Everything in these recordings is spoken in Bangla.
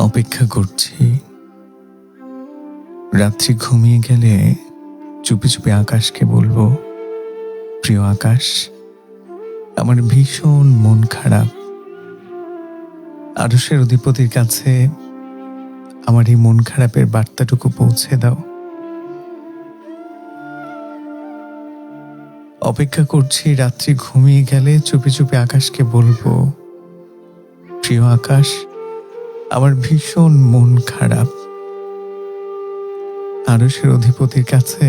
অপেক্ষা করছি রাত্রি ঘুমিয়ে গেলে চুপি চুপি আকাশকে বলবো, প্রিয় আকাশ, আমার ভীষণ মন খারাপ। আরশের অধিপতির কাছে আমার এই মন খারাপের বার্তাটুকু পৌঁছে দাও। অপেক্ষা করছি রাত্রি ঘুমিয়ে গেলে চুপি চুপি আকাশকে বলবো, প্রিয় আকাশ, আমার ভীষণ মন খারাপ। আরশের অধিপতির কাছে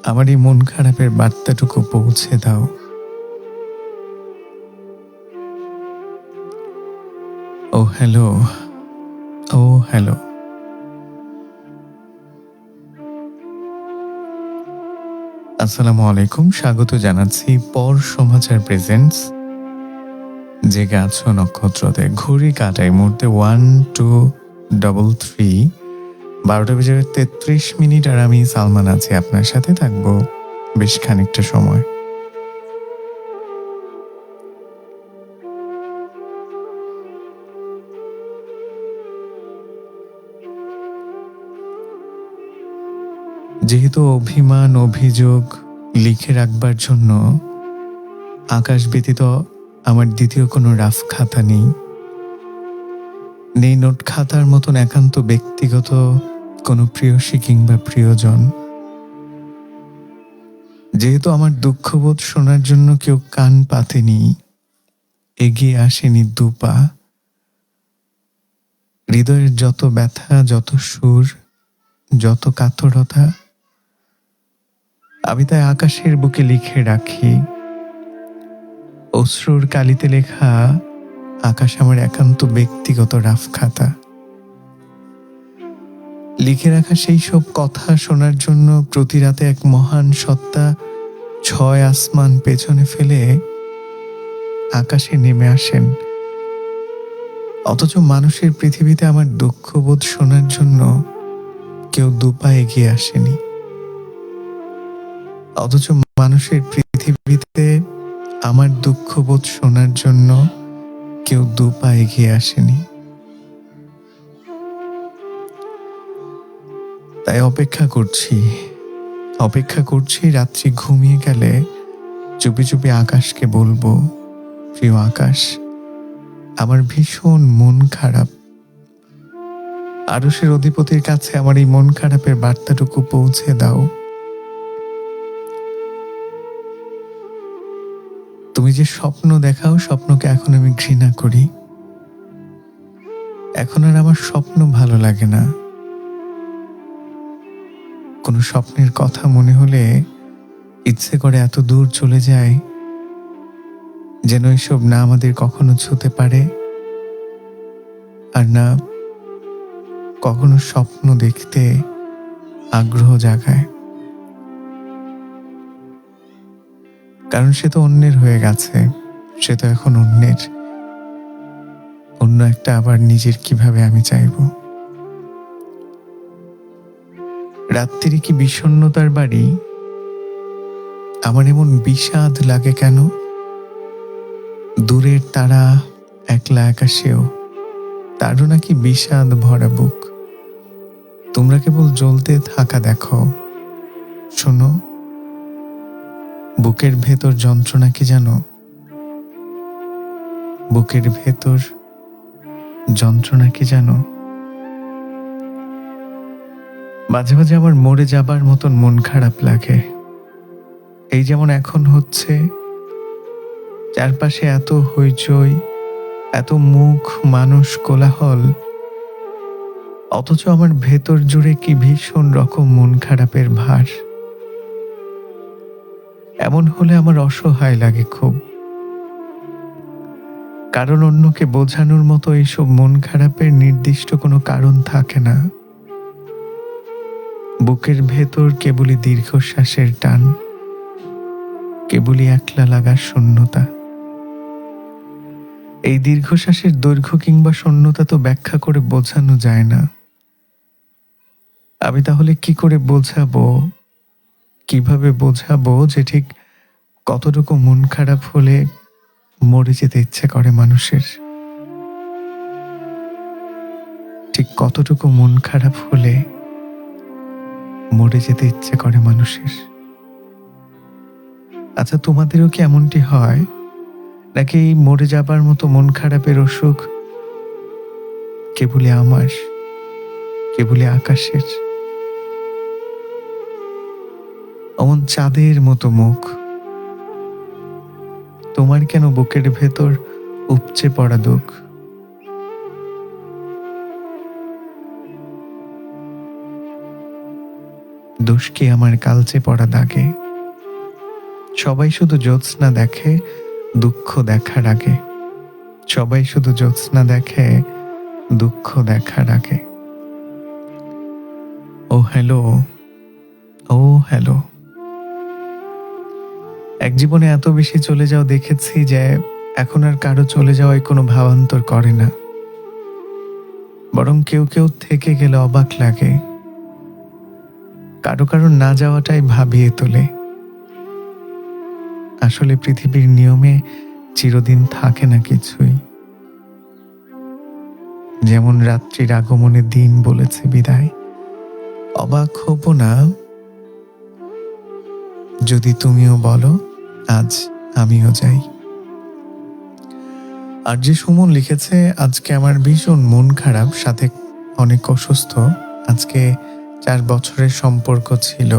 আমার এই মন খারাপের বার্তাটুকু পৌঁছে দাও। ও হ্যালো, ও হ্যালো। আসসালামু আলাইকুম, স্বাগত জানাচ্ছি পর সমাচার প্রেজেন্টস। জেগে আছো নক্ষত্রতে, ঘড়ি কাটায় মুহূর্তে 1233, 12:33। আর আমি সালমান আছি, আপনার সাথে থাকবো বেশ খানিকটা সময়। যেহেতু অভিমান অভিযোগ লিখে রাখবার জন্য আকাশ ব্যতীত আমার দ্বিতীয় কোনো রাফ খাতা নেই, নোট খাতার মতন একান্ত ব্যক্তিগত কোনো প্রিয়সী কিংবা প্রিয়জন। যেহেতু আমার দুঃখবোধ শোনার জন্য কেউ কান পাতেনি, এগিয়ে আসেনি দুপা, হৃদয়ের যত ব্যথা, যত সুর, যত কাতরতা আমি তাই আকাশের বুকে লিখে রাখি। অশ্রুর কালিতে লেখা আকাশ আমার একান্ত ব্যক্তিগত রাফ খাতা। লিখে রাখা সেই সব কথা শোনার জন্য প্রতি রাতে এক মহান সত্তা 6 আসমান পেছনে ফেলে আকাশে নেমে আসেন। অথচ মানুষের পৃথিবীতে আমার দুঃখবোধ শোনার জন্য কেউ দুপা এগিয়ে আসেনি। অথচ মানুষের পৃথিবীতে আমার দুঃখবোধ শোনার জন্য কেউ দুপা এগিয়ে আসেনি। তাই অপেক্ষা করছি রাত্রি ঘুমিয়ে গেলে চুপি চুপি আকাশকে বলবো, প্রিয় আকাশ, আমার ভীষণ মন খারাপ। আরশের অধিপতির কাছে আমার এই মন খারাপের বার্তাটুকু পৌঁছে দাও। তুমি যে স্বপ্ন দেখাও, স্বপ্নকে এখন আমি ঘৃণা করি। এখন আর আমার স্বপ্ন ভালো লাগে না। কোনো স্বপ্নের কথা মনে হলে ইচ্ছে করে এত দূর চলে যায়, যেন এসব না আমাদের কখনো ছুঁতে পারে, আর না কখনো স্বপ্ন দেখতে আগ্রহ জাগায়। কারণ সে তো অন্যের হয়ে গেছে, সে তো এখন অন্যের। অন্য একটা আবার নিজের কিভাবে আমি চাইব? রাত্রি কি বিষণ্ণতার বাড়ি? আমার এমন বিষাদ লাগে কেন? দূরের তারা একলা আকাশেও তারও নাকি বিষাদ ভরা বুক। তোমরা কেবল জ্বলতে থাকা দেখো, শোনো, বুকের ভেতর যন্ত্রণা কি জানো? বুকের ভেতর যন্ত্রণা কি জানো? মাঝে মাঝে আমার মরে যাবার মতন মন খারাপ লাগে। এই যেমন এখন হচ্ছে, চারপাশে এত হইচই, এত মুখ, মানুষ, কোলাহল, অথচ আমার ভেতর জুড়ে কি ভীষণ রকম মন খারাপের ভার। এমন হলে আমার অসহায় লাগে খুব। কারণ অন্যকে বোঝানোর মতো এইসব মন খারাপের নির্দিষ্ট কোনো কারণ থাকে না। বুকের ভেতর কেবলই দীর্ঘশ্বাসের টান, কেবলই একলা লাগার শূন্যতা। এই দীর্ঘশ্বাসের দৈর্ঘ্য কিংবা শূন্যতা তো ব্যাখ্যা করে বোঝানো যায় না। আমি তাহলে কি করে বোঝাবো, কিভাবে বোঝাবো যে ঠিক কতটুকু মন খারাপ হলে মরে যেতে ইচ্ছে করে মানুষের? কতটুকু মন খারাপ হলে মরে যেতে ইচ্ছে করে মানুষের। আচ্ছা, তোমাদেরও কি এমনটি হয়, নাকি এই মরে যাবার মতো মন খারাপের অসুখ কেবলই আমার, কেবলই আকাশের? অমন চাঁদের মতো মুখ, তোমার কেন বুকের ভেতর উপচে পড়া দুঃখ? দোষ কি আমার কালচে পড়া দাগে? সবাই শুধু জ্যোৎস্না দেখে দুঃখ দেখার আগে, সবাই শুধু জ্যোৎস্না দেখে দুঃখ দেখার আগে। ও হ্যালো, ও হ্যালো। এক জীবনে এত বেশি চলে যাও দেখেছি যে এখন আর কারো চলে যাওয়ায় কোনো ভাবান্তর করে না, বরং কেউ কেউ থেকে গেলে অবাক লাগে, কারো কারো না যাওয়াটাই ভাবিয়ে তোলে। আসলে পৃথিবীর নিয়মে চিরদিন থাকে না কিছুই। যেমন রাত্রির আগমনে দিন বলেছে বিদায়, অবাক হব না যদি তুমিও বলো আজ আমিও যাই। আর যে সুমন লিখেছে, আজকে আমার ভীষণ মন খারাপ, সাথে অনেক অসুস্থ। আজকে 4 বছরের সম্পর্ক ছিল,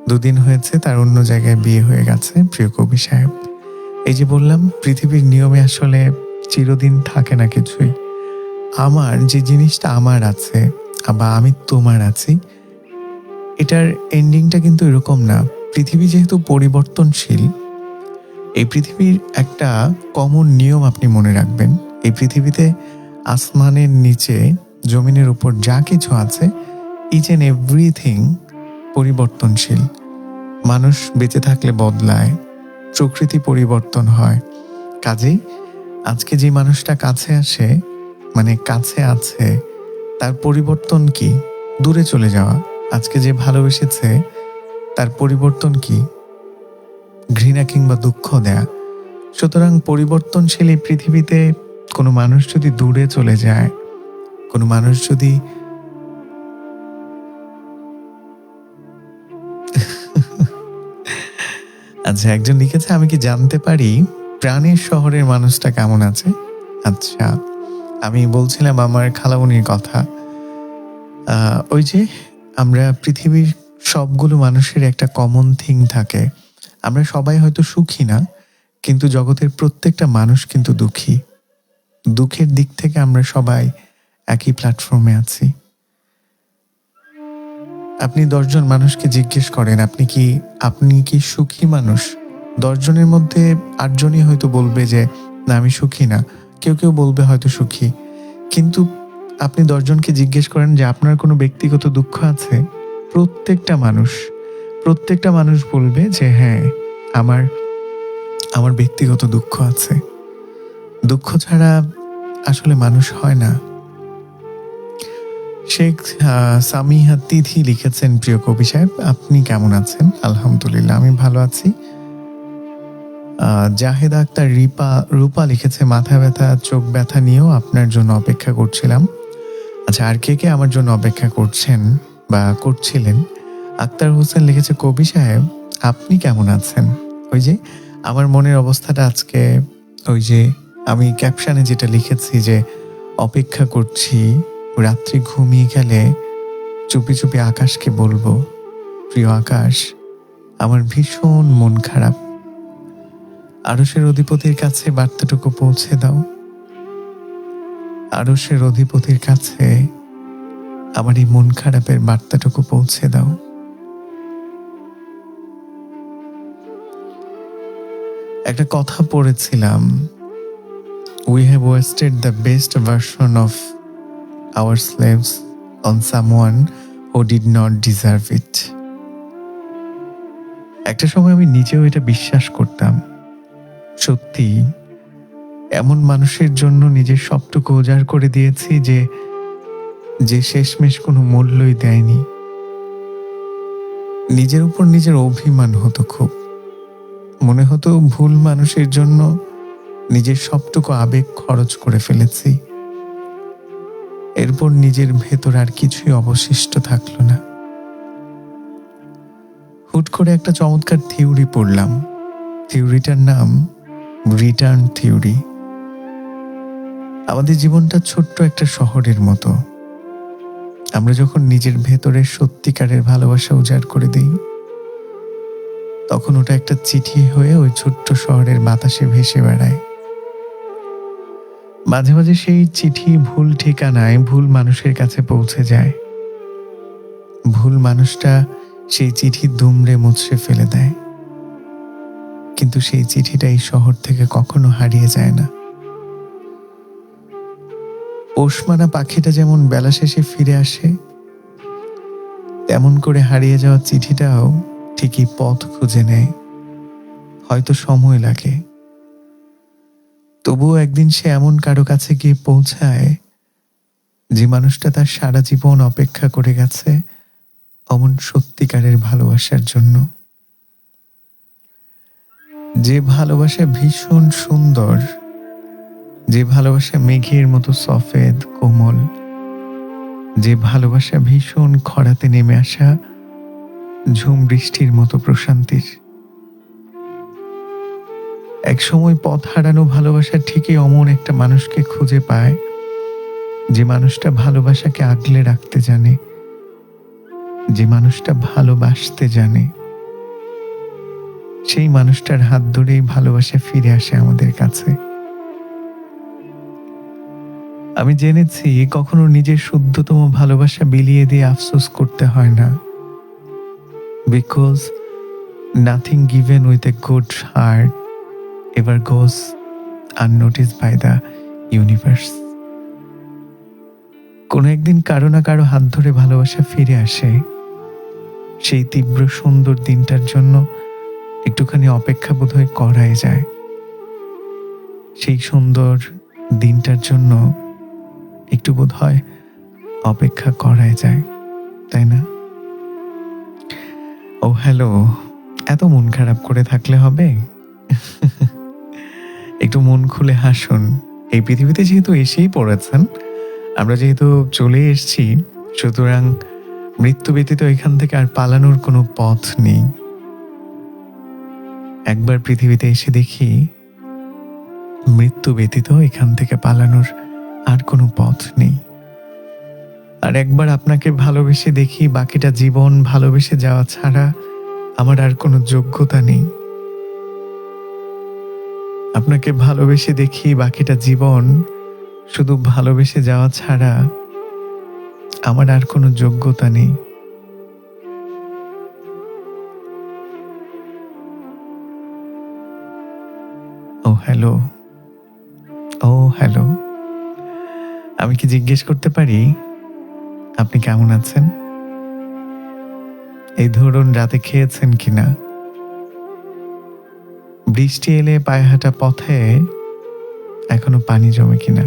2 দিন হয়েছে তার অন্য জায়গায় বিয়ে হয়ে গেছে। প্রিয় কবি সাহেব, এই যে বললাম পৃথিবীর নিয়মে আসলে চিরদিন থাকে না কিছুই। আমার যে জিনিসটা আমার আছে বা আমি তোমার আছি, এটার এন্ডিংটা কিন্তু এরকম না। পৃথিবী যেহেতু পরিবর্তনশীল, এই পৃথিবীর একটা কমন নিয়ম আপনি মনে রাখবেন। এই পৃথিবীতে আসমানের নিচে জমিনের উপর যা কিছু আছে, ইচ অ্যান্ড এভরিথিং পরিবর্তনশীল। মানুষ বেঁচে থাকলে বদলায়, প্রকৃতি পরিবর্তন হয়। কাজেই আজকে যে মানুষটা কাছে আসে, মানে কাছে আছে, তার পরিবর্তন কি? দূরে চলে যাওয়া। আজকে যে ভালোবেসেছে, তার পরিবর্তন কি? ঘৃণা কিংবা দুঃখ দেয়া। সুতরাং পরিবর্তনশীল এই পৃথিবীতে কোনো মানুষ যদি দূরে চলে যায়, কোনো মানুষ যদি আচ্ছা, একজন লিখেছে, আমি কি জানতে পারি প্রাণের শহরের মানুষটা কেমন আছে? আচ্ছা, আমি বলছিলাম আমার খালামণির কথা। ওই যে আমরা পৃথিবীর সবগুলো মানুষের একটা কমন থিং থাকে। আমরা সবাই হয়তো সুখী না, কিন্তু জগতের প্রত্যেকটা মানুষ কিন্তু দুঃখী। দুঃখের দিক থেকে আমরা সবাই একই প্ল্যাটফর্মে আছি। আপনি 10 জন মানুষকে জিজ্ঞেস করেন আপনি কি সুখী মানুষ? 10 জনের মধ্যে 8 জনই হয়তো বলবে যে না, আমি সুখী না। কেউ কেউ বলবে হয়তো সুখী। কিন্তু আপনি 10 জনকে জিজ্ঞেস করেন যে আপনার কোনো ব্যক্তিগত দুঃখ আছে? প্রত্যেকটা মানুষ বলবে যে হ্যাঁ, আমার ব্যক্তিগত দুঃখ আছে। দুঃখ ছাড়া আসলে মানুষ হয় না। শেখ সামিহা তিথি লিখেছেন, প্রিয় কবি সাহেব আপনি কেমন আছেন? আলহামদুলিল্লাহ, আমি ভালো আছি। জাহেদ আক্তার রূপা লিখেছে, মাথা ব্যথা চোখ ব্যথা নিয়েও আপনার জন্য অপেক্ষা করছিলাম। আচ্ছা, আর কে কে আমার জন্য অপেক্ষা করছেন বা করছিলেন? আক্তার হোসেন লিখেছে, কবি সাহেব আপনি কেমন আছেন? ওই যে আমার মনের অবস্থাটা আজকে, ওই যে আমি ক্যাপশনে যেটা লিখেছি যে অপেক্ষা করছি, রাত্রি ঘুমিয়ে গেলে চুপি চুপি আকাশকে বলবো, প্রিয় আকাশ আমার ভীষণ মন খারাপ, আরশের অধিপতির কাছে বার্তাটুকু পৌঁছে দাও। আরশের অধিপতির কাছে আমার এই মন খারাপের বার্তাটুকু পৌঁছে দাও। একটা কথা পড়েছিলাম, we have wasted the best version of ourselves on someone who did not deserve it. একটা সময় আমি নিজেও এটা বিশ্বাস করতাম। সত্যি, এমন মানুষের জন্য নিজের সবটুকু উজাড় করে দিয়েছি যে শেষমেশ কোনো মূল্যই দেয়নি। নিজের উপর নিজের অভিমান হতো খুব। মনে হতো ভুল মানুষের জন্য নিজের সবটুকু আবেগ খরচ করে ফেলেছি। এরপর নিজের ভেতর আর কিছুই অবশিষ্ট থাকলো না। হুট করে একটা চমৎকার থিওরি পড়লাম। থিওরিটার নাম রিটার্ন থিওরি। আমাদের জীবনটা ছোট্ট একটা শহরের মতো। আমরা যখন নিজের ভেতরের সত্যিকারের ভালোবাসা উজাড় করে দিই, তখন ওটা একটা চিঠি হয়ে ওই ছোট্ট শহরের বাতাসে ভেসে বেড়ায়। মাঝে মাঝে সেই চিঠি ভুল ঠিকানায় ভুল মানুষের কাছে পৌঁছে যায়। ভুল মানুষটা সেই চিঠি দুমড়ে মুচড়ে ফেলে দেয়, কিন্তু সেই চিঠিটা এই শহর থেকে কখনো হারিয়ে যায় না। পোষমানা পাখিটা যেমন বেলা শেষে ফিরে আসে, তেমন করে হারিয়ে যাওয়া চিঠিটাও ঠিকই পথ খুঁজে নেয়। হয়তো সময় লাগে, তবুও একদিন সে এমন কারো কাছে গিয়ে পৌঁছায় যে মানুষটা তার সারা জীবন অপেক্ষা করে গেছে অমন সত্যিকারের ভালোবাসার জন্য। যে ভালোবাসা ভীষণ সুন্দর, যে ভালোবাসা মেঘের মতো সফেদ কোমল, যে ভালোবাসা ভীষণ খরাতে নেমে আসা ঝুম বৃষ্টির মতো প্রশান্তির। এক সময় পথ হারানো ভালোবাসা ঠিকই অমন একটা মানুষকে খুঁজে পায়, যে মানুষটা ভালোবাসাকে আগলে রাখতে জানে, যে মানুষটা ভালোবাসতে জানে। সেই মানুষটার হাত ধরেই ভালোবাসা ফিরে আসে আমাদের কাছে। আমি জেনেছি কখনো নিজের শুদ্ধতম ভালোবাসা বিলিয়ে দিয়ে আফসোস করতে হয় না, because nothing given with a good heart ever goes unnoticed by the universe. কোনো একদিন কারো না কারো হাত ধরে ভালোবাসা ফিরে আসে। সেই তীব্র সুন্দর দিনটার জন্য একটুখানি অপেক্ষা বোধহয় করাই যায়। সেই সুন্দর দিনটার জন্য একটু বোধহয় অপেক্ষা করাই যায়, তাই না? ও হ্যালো, এত মন খারাপ করে থাকলে হবে? একটু মন খুলে হাসুন। এই পৃথিবীতে যেহেতু এসেই পড়েছেন, আমরা যেহেতু চলে এসেছি, সুতরাং মৃত্যু ব্যতীত এখান থেকে আর পালানোর কোনো পথ নেই। একবার পৃথিবীতে এসে দেখি, মৃত্যু ব্যতীত এখান থেকে পালানোর আর কোনো পথ নেই। আর একবার আপনাকে ভালোবেসে দেখি, বাকিটা জীবন ভালোবেসে যাওয়া ছাড়া আমার আর কোনো যোগ্যতা নেই। আপনাকে ভালোবেসে দেখি, বাকিটা জীবন শুধু ভালোবেসে যাওয়া ছাড়া আমার আর কোনো যোগ্যতা নেই। ও হ্যালো, ও হ্যালো, আমি কি জিজ্ঞেস করতে পারি আপনি কেমন আছেন? এই ধরুন রাতে খেয়েছেন কিনা? বৃষ্টি এলে পায়ে হাঁটা পথে এখনো পানি জমে কিনা?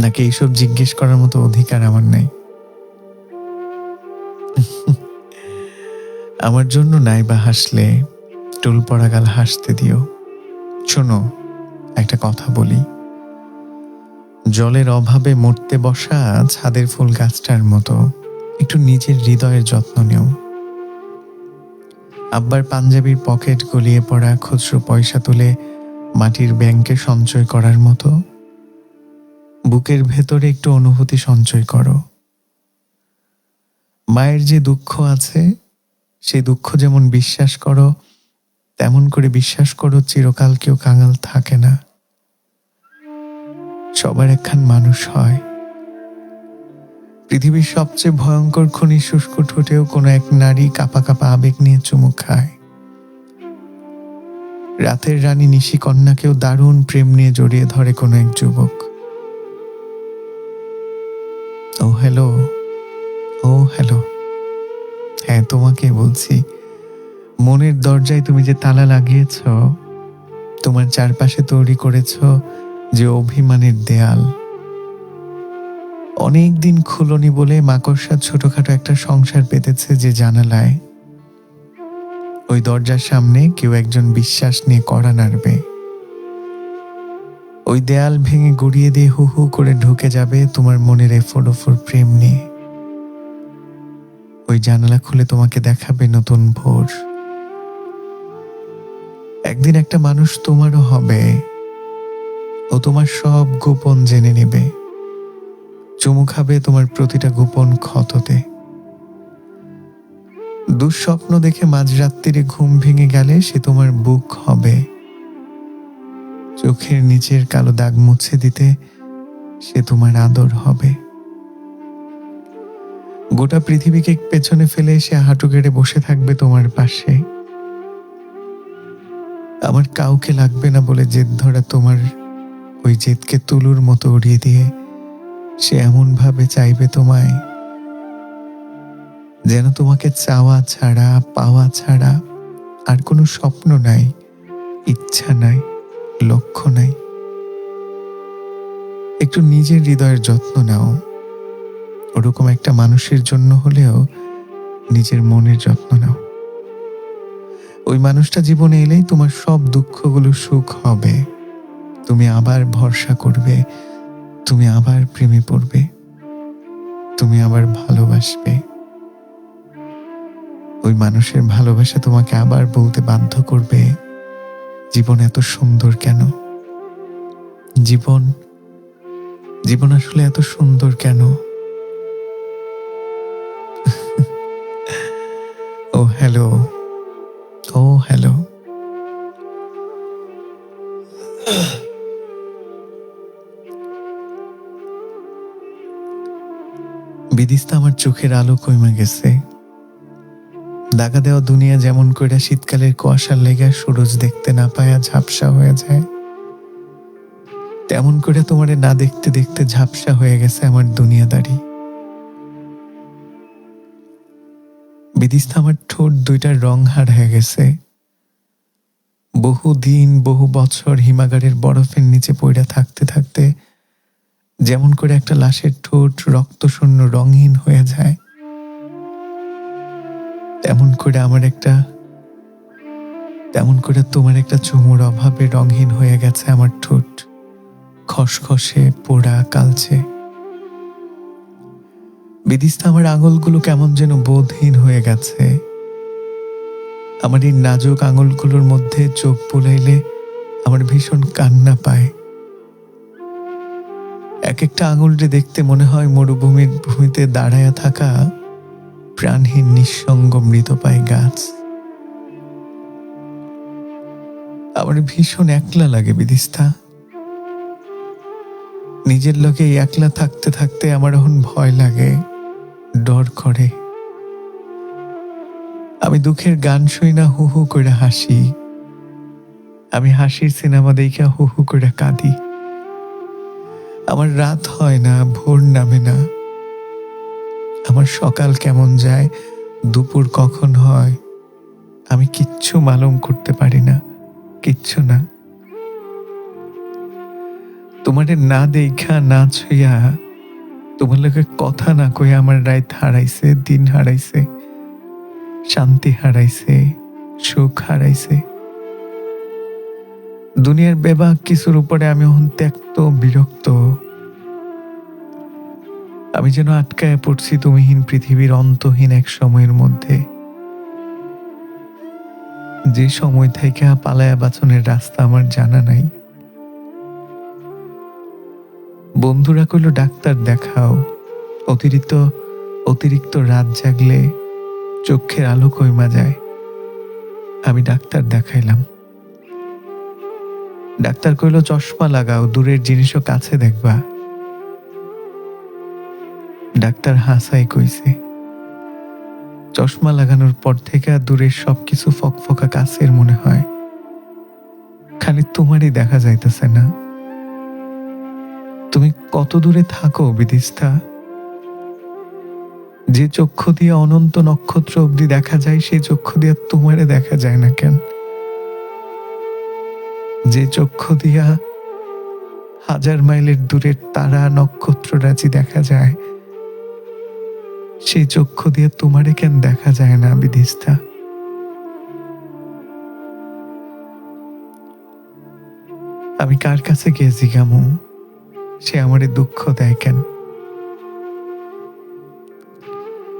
নাকি এইসব জিজ্ঞেস করার মতো অধিকার আমার নাই? আমার জন্য নাই বা হাসলে টুল পড়া গাল হাসতে দিও। শোনো, একটা কথা বলি। জলের অভাবে মরতে বসা ছাদের ফুল গাছটার মতো একটু নিজের হৃদয়ের যত্ন নেও। আব্বার পাঞ্জাবির পকেট গলিয়ে পড়া খুচরো পয়সা তুলে মাটির ব্যাংকে সঞ্চয় করার মতো বুকের ভেতরে একটু অনুভূতি সঞ্চয় করো। মায়ের যে দুঃখ আছে, সেই দুঃখ যেমন বিশ্বাস করো, তেমন করে বিশ্বাস করো চিরকাল কেউ কাঙাল থাকে না। সবার একখান মানুষ হয়। পৃথিবীর সবচেয়ে ভয়ঙ্কর খনি শুষ্ক ঠোঁটেও কোনো এক নারী কাপা কাপা আবেগ নিয়ে চুমুক খায়। রাতের রানী নিশিকন্যাকেও দারুণ প্রেম নিয়ে জড়িয়ে ধরে কোনো এক যুবক। ও হ্যালো, ও হ্যালো, হ্যাঁ তোমাকে বলছি। মনের দরজায় তুমি যে তালা লাগিয়েছ, তোমার চারপাশে তৈরি করেছ যে অভিমানের দেয়াল, অনেক দিন খুলনি বলে মাকড়সার ছোটখাটো একটা সংসার পেতেছে যে জানালায়, ওই দরজার সামনে কেউ একজন বিশ্বাস নিয়ে কড়া নাড়বে। ওই দেয়াল ভেঙে গুড়িয়ে দিয়ে হু হু করে ঢুকে যাবে তোমার মনের এফোর প্রেম নিয়ে। ওই জানালা খুলে তোমাকে দেখাবে নতুন ভোর। একদিন একটা মানুষ তোমারও হবে, ও তোমার সব গোপন জেনে নেবে, চুমু খাবে তোমার প্রতিটা গোপন ক্ষততে। দুঃস্বপ্ন দেখে মাঝরাত্রিরে ঘুম ভেঙে গেলে সে তোমার বুক হবে, চোখের নিচের কালো দাগ মুছে দিতে সে তোমার আদর হবে। গোটা পৃথিবীকে পেছনে ফেলে সে হাঁটু গেড়ে বসে থাকবে তোমার পাশে। আমার কাউকে লাগবে না বলে জেদ ধরা তোমার ওই জেদকে তুলুর মতো উড়িয়ে দিয়ে সে এমন ভাবে চাইবে তোমায়, যেন তোমাকে চাওয়া ছাড়া পাওয়া ছাড়া আর কোনো স্বপ্ন নাই, ইচ্ছা নাই, লক্ষ্য নাই। একটু নিজের হৃদয়ের যত্ন নাও, ওরকম একটা মানুষের জন্য হলেও নিজের মনের যত্ন নাও। ওই মানুষটা জীবনে এলেই তোমার সব দুঃখগুলো সুখ হবে, তুমি আবার ভরসা করবে, তুমি আবার প্রেমে পড়বে, তুমি আবার ভালোবাসবে। ওই মানুষের ভালোবাসা তোমাকে আবার বলতে বাধ্য করবে, জীবন এত সুন্দর কেন, জীবন জীবন আসলে এত সুন্দর কেন। ও হ্যালো, ও হ্যালো। বিদিস্তা আমার চোখের আলো কইমা গেছে, দাগা দেওয়া দুনিয়া যেমন কইরা শীতকালের কুয়াশার লেগা সূরজ দেখতে না পায়া ঝাপসা হয়ে যায়, তেমন করে তোমারে না দেখতে দেখতে ঝাপসা হয়ে গেছে আমার দুনিয়াদারি। বিদিস্তা আমার ঠোঁট দুইটার রং হারায় গেছে, বহু দিন বহু বছর হিমাগারের বরফের নিচে পইড়া থাকতে থাকতে যেমন করে একটা লাশের ঠোঁট রক্তশূন্য রঙহীন হয়ে যায়, তেমন করে তোমার একটা চুমুর অভাবে রঙহীন হয়ে গেছে আমার ঠোঁট, খসখসে পোড়া কালচে। বিদিস্তা আমার আঙুলগুলো কেমন যেন বোধহীন হয়ে গেছে, আমার এই নাজুক আঙুলগুলোর মধ্যে চোখ বুলাইলে আমার ভীষণ কান্না পায়। এক একটা আঙুলটি দেখতে মনে হয় মরুভূমির ভূমিতে দাঁড়ায়া থাকা প্রাণহীন নিঃসঙ্গ মৃতপায় গাছ। আমার ভীষণ একলা লাগে বিদিস্তা, নিজের লোকে একলা থাকতে থাকতে আমার এখন ভয় লাগে, ডর করে। আমি দুঃখের গান শুই না হু হু করে হাসি, আমি হাসির সিনেমা দেখা হু হু করে কাঁদি। আমার রাত হয় না, ভোর নামে না, আমার সকাল কেমন যায়, দুপুর কখন হয়, আমি কিচ্ছু মালুম করতে পারি না, কিচ্ছু না। তোমারে না দেখা না ছুঁয়া, তোমার লোকে কথা না কইয়া আমার রাত হারাইছে, দিন হারাইছে, শান্তি হারাইছে, সুখ হারাইছে। দুনিয়ার বেবাক কিছুর উপরে আমি এখন ত্যক্ত বিরক্ত, আমি যেন আটকায় পড়ছি তুমিহীন পৃথিবীর অন্তহীন এক সময়ের মধ্যে, যে সময় থেকে পালায়া বাঁচনের রাস্তা আমার জানা নাই। বন্ধুরা কইল ডাক্তার দেখাও, অতিরিক্ত অতিরিক্ত রাত জাগলে চোখের আলো কইমা যায়। আমি ডাক্তার দেখাইলাম, ডাক্তার কইল চশমা লাগাও, দূরের জিনিসও কাছে দেখবা। ডাক্তার হাসাই কইছে, চশমা লাগানোর পর থেকে দূরের সবকিছু ফকফকা কাছের মনে হয়, খালি তোমারই দেখা যাইতেছে না। তুমি কত দূরে থাকো বিদিস্তা? যে চক্ষু দিয়ে অনন্ত নক্ষত্র অব্দি দেখা যায়, সেই চক্ষু দিয়ে তোমারে দেখা যায় না কেন? যে চক্ষু দিয়া হাজার মাইলের দূরের তারা নক্ষত্ররাজি দেখা যায়, সেই চক্ষু দিয়ে তোমারে কেন দেখা যায় না বিদিস্তা? আমি কার কাছে গিয়ে জিগামু সে আমারে দুঃখ দেয় কেন?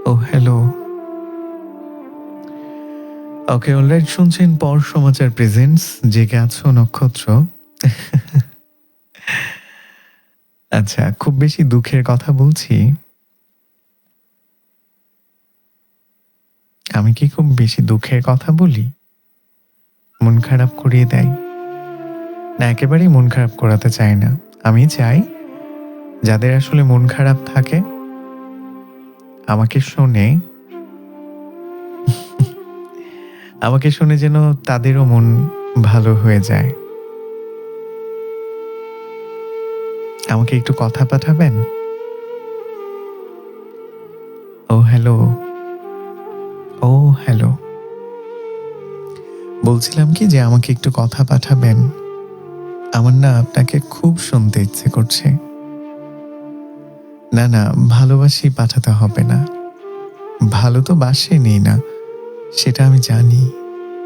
ও হ্যালো। ওকে, অলরাইট, শুনছেন পর সমাচার প্রেজেন্টস জেগে আছো নক্ষত্র। আচ্ছা, খুব বেশি দুঃখের কথা বলছি? আমি কি খুব বেশি দুঃখের কথা বলি? মন খারাপ করিয়ে দেয়? না, একেবারেই মন খারাপ করাতে চাই না। আমি চাই যাদের আসলে মন খারাপ থাকে আমাকে শুনে আমাকে শুনে যেন তাদেরও মন ভালো হয়ে যায়। আমাকে একটু কথা পাঠাবেন? ও হ্যালো। ও হ্যালো। বলছিলাম কি যে আমাকে একটু কথা পাঠাবেন? আমার না আপনাকে খুব শুনতে ইচ্ছে করছে। না না, ভালোবাসি পাঠাতে হবে না। ভালো তো বাসেনি না, সেটা আমি জানি,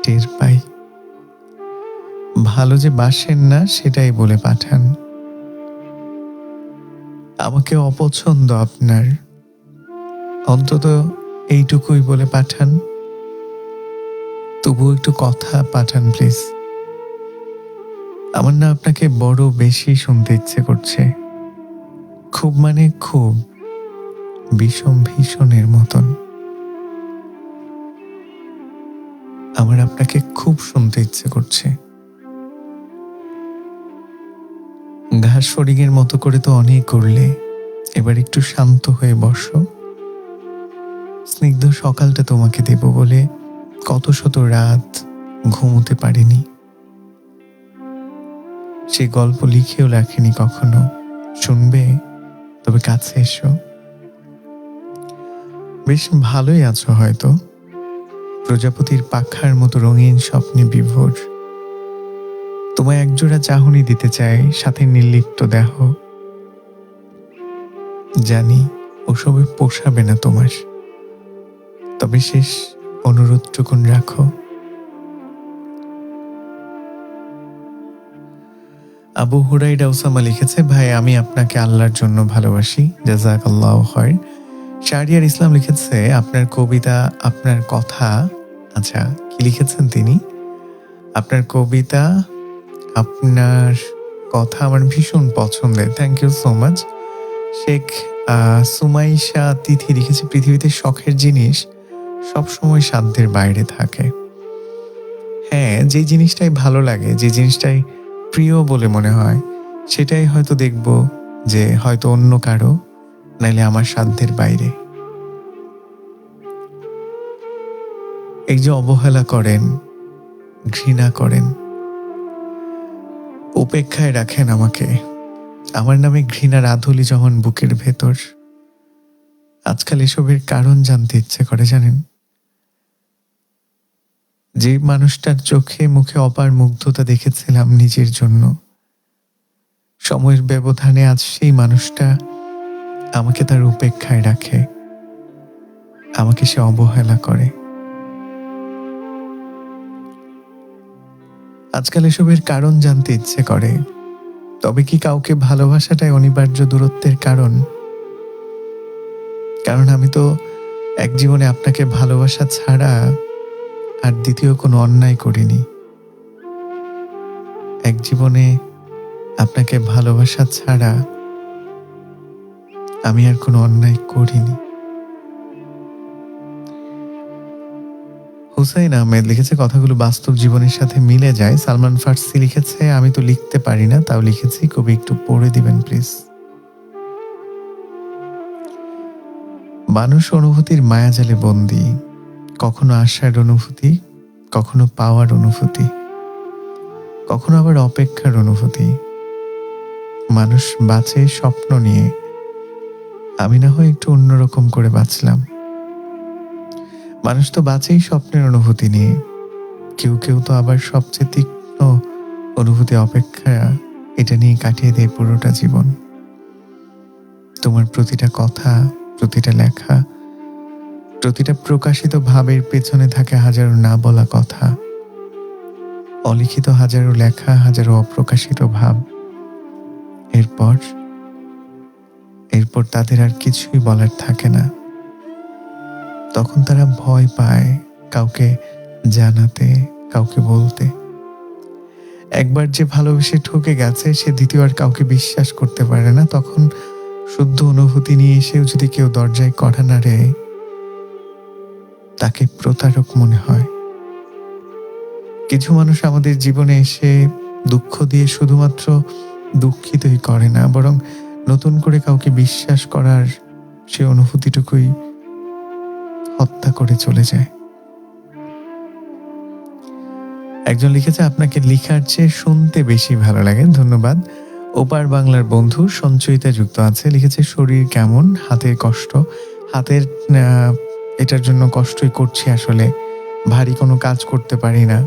টের পাই। ভালো যে বাসেন না সেটাই বলে পাঠান। আমাকে অপছন্দ আপনার, অন্তত এইটুকুই বলে পাঠান। তবু একটু কথা পাঠান প্লিজ। আমার না আপনাকে বড় বেশি শুনতে ইচ্ছে করছে, খুব মানে খুব, বিষম ভীষণের মতন। আমার আপনাকে খুব শুনতে ইচ্ছে করছে। ঘাস ফড়িংয়ের মতো করে তো অনেক করলে, এবার একটু শান্ত হয়ে বসো। স্নিগ্ধ সকালটা তোমাকে দেব বলে কত শত রাত ঘুমোতে পারিনি। সে গল্প লিখেও লেখেনি কখনো। শুনবে? তবে কাছে এসো। বেশ ভালোই আছো হয়তো, প্রজাপতির পাখার মতো রঙিন স্বপ্নে বিভোর। তোমায় একজোড়া চাহনি দিতে চাই, সাথে নির্লিপ্ত দেহ। জানি ওসবে পোষাবে না তোমার, তবে শেষ অনুরোধটুকুন রাখো। আবু হুরাইরা ওসামা লিখেছে, ভাই আমি আপনাকে আল্লাহর জন্য ভালোবাসি, জাযাকাল্লাহু খায়র। শাহরিয়ার ইসলাম লিখেছে, আপনার কবিতা, আপনার কথা। আচ্ছা, কি লিখেছেন তিনি? আপনার কবিতা, আপনার কথা আমার ভীষণ পছন্দের, thank you so much. Sheikh Sumaisha Tithi লিখেছে, পৃথিবীতে শখের জিনিস সবসময় সাধ্যের বাইরে থাকে। হ্যাঁ, যে জিনিসটাই ভালো লাগে, যে জিনিসটাই প্রিয় বলে মনে হয়, সেটাই হয়তো দেখব যে হয়তো অন্য কারো, নাইলে আমার সাধ্যের বাইরে। এই যে অবহেলা করেন, ঘৃণা করেন, উপেক্ষায় রাখেন আমাকে, আমার নামে ঘৃণার আধুলি যখন বুকের ভেতর, আজকাল এসবের কারণ জানতে ইচ্ছে করে জানেন। যে মানুষটার চোখে মুখে অপার মুগ্ধতা দেখেছিলাম নিজের জন্য, সময়ের ব্যবধানে আজ সেই মানুষটা আমাকে তার উপেক্ষায় রাখে, আমাকে সে অবহেলা করে। আজকাল এসবের কারণ জানতে ইচ্ছে করে। তবে কি কাউকে ভালোবাসাটাই অনিবার্য দূরত্বের কারণ? কারণ আমি তো এক জীবনে আপনাকে ভালোবাসা ছাড়া আর দ্বিতীয় কোনো অন্যায় করিনি। এক জীবনে আপনাকে ভালোবাসা ছাড়া আমি আর কোনো অন্যায় করিনি। হুসাইন আহমেদ লিখেছে, কথাগুলো বাস্তব জীবনের সাথে মিলে যায়। সালমান ফার্সি লিখেছে, আমি তো লিখতে পারি না, তাও লিখেছি, কবি একটু পড়ে দিবেন প্লিজ। মানুষ অনুভূতির মায়াজালে বন্দী, কখনো আশার অনুভূতি, কখনো পাওয়ার অনুভূতি, কখনো আবার অপেক্ষার অনুভূতি। মানুষ বাঁচে স্বপ্ন নিয়ে, আমি না হয় একটু অন্যরকম করে বাঁচলাম। মানুষ তো বাঁচেই স্বপ্নের অনুভূতি নিয়ে, কেউ কেউ তো আবার সবচেয়ে তীক্ষ্ণ অনুভূতি অপেক্ষা, এটা নিয়ে কাটিয়ে দেয় পুরোটা জীবন। তোমার প্রতিটা কথা, প্রতিটা লেখা, প্রতিটা প্রকাশিত ভাবের পেছনে থাকে হাজারো না বলা কথা। অলিখিত হাজারো লেখা, হাজারো অপ্রকাশিত ভাব। এরপর এরপর তাদের আর কিছুই বলার থাকে না। তখন তারা ভয় পায় কাউকে জানাতে, কাউকে বলতে। একবার যে ভালোবেসে ঠকে গেছে সে দ্বিতীয়বার কাউকে বিশ্বাস করতে পারে না। তখন শুদ্ধ অনুভূতি নিয়ে এসেও যদি কেউ দরজায় কড়া নাড়ে, তাকে প্রতারক মনে হয়। কিছু মানুষ আমাদের জীবনে এসে দুঃখ দিয়ে শুধুমাত্র দুঃখিতই করে না, বরং নতুন করে কাউকে বিশ্বাস করার সে অনুভূতিটুকুই হত্যা করে চলে যায়। একজন লিখেছে, আপনাকে লিখার চেয়ে শুনতে বেশি ভালো লাগে। ধন্যবাদ। ওপার বাংলার বন্ধু সঞ্চয়িতা যুক্ত আছে, লিখেছে শরীর কেমন, হাতের কষ্ট। হাতের এটার জন্য কষ্টই করছি আসলে। ভারী কোনো কাজ করতে পারি না।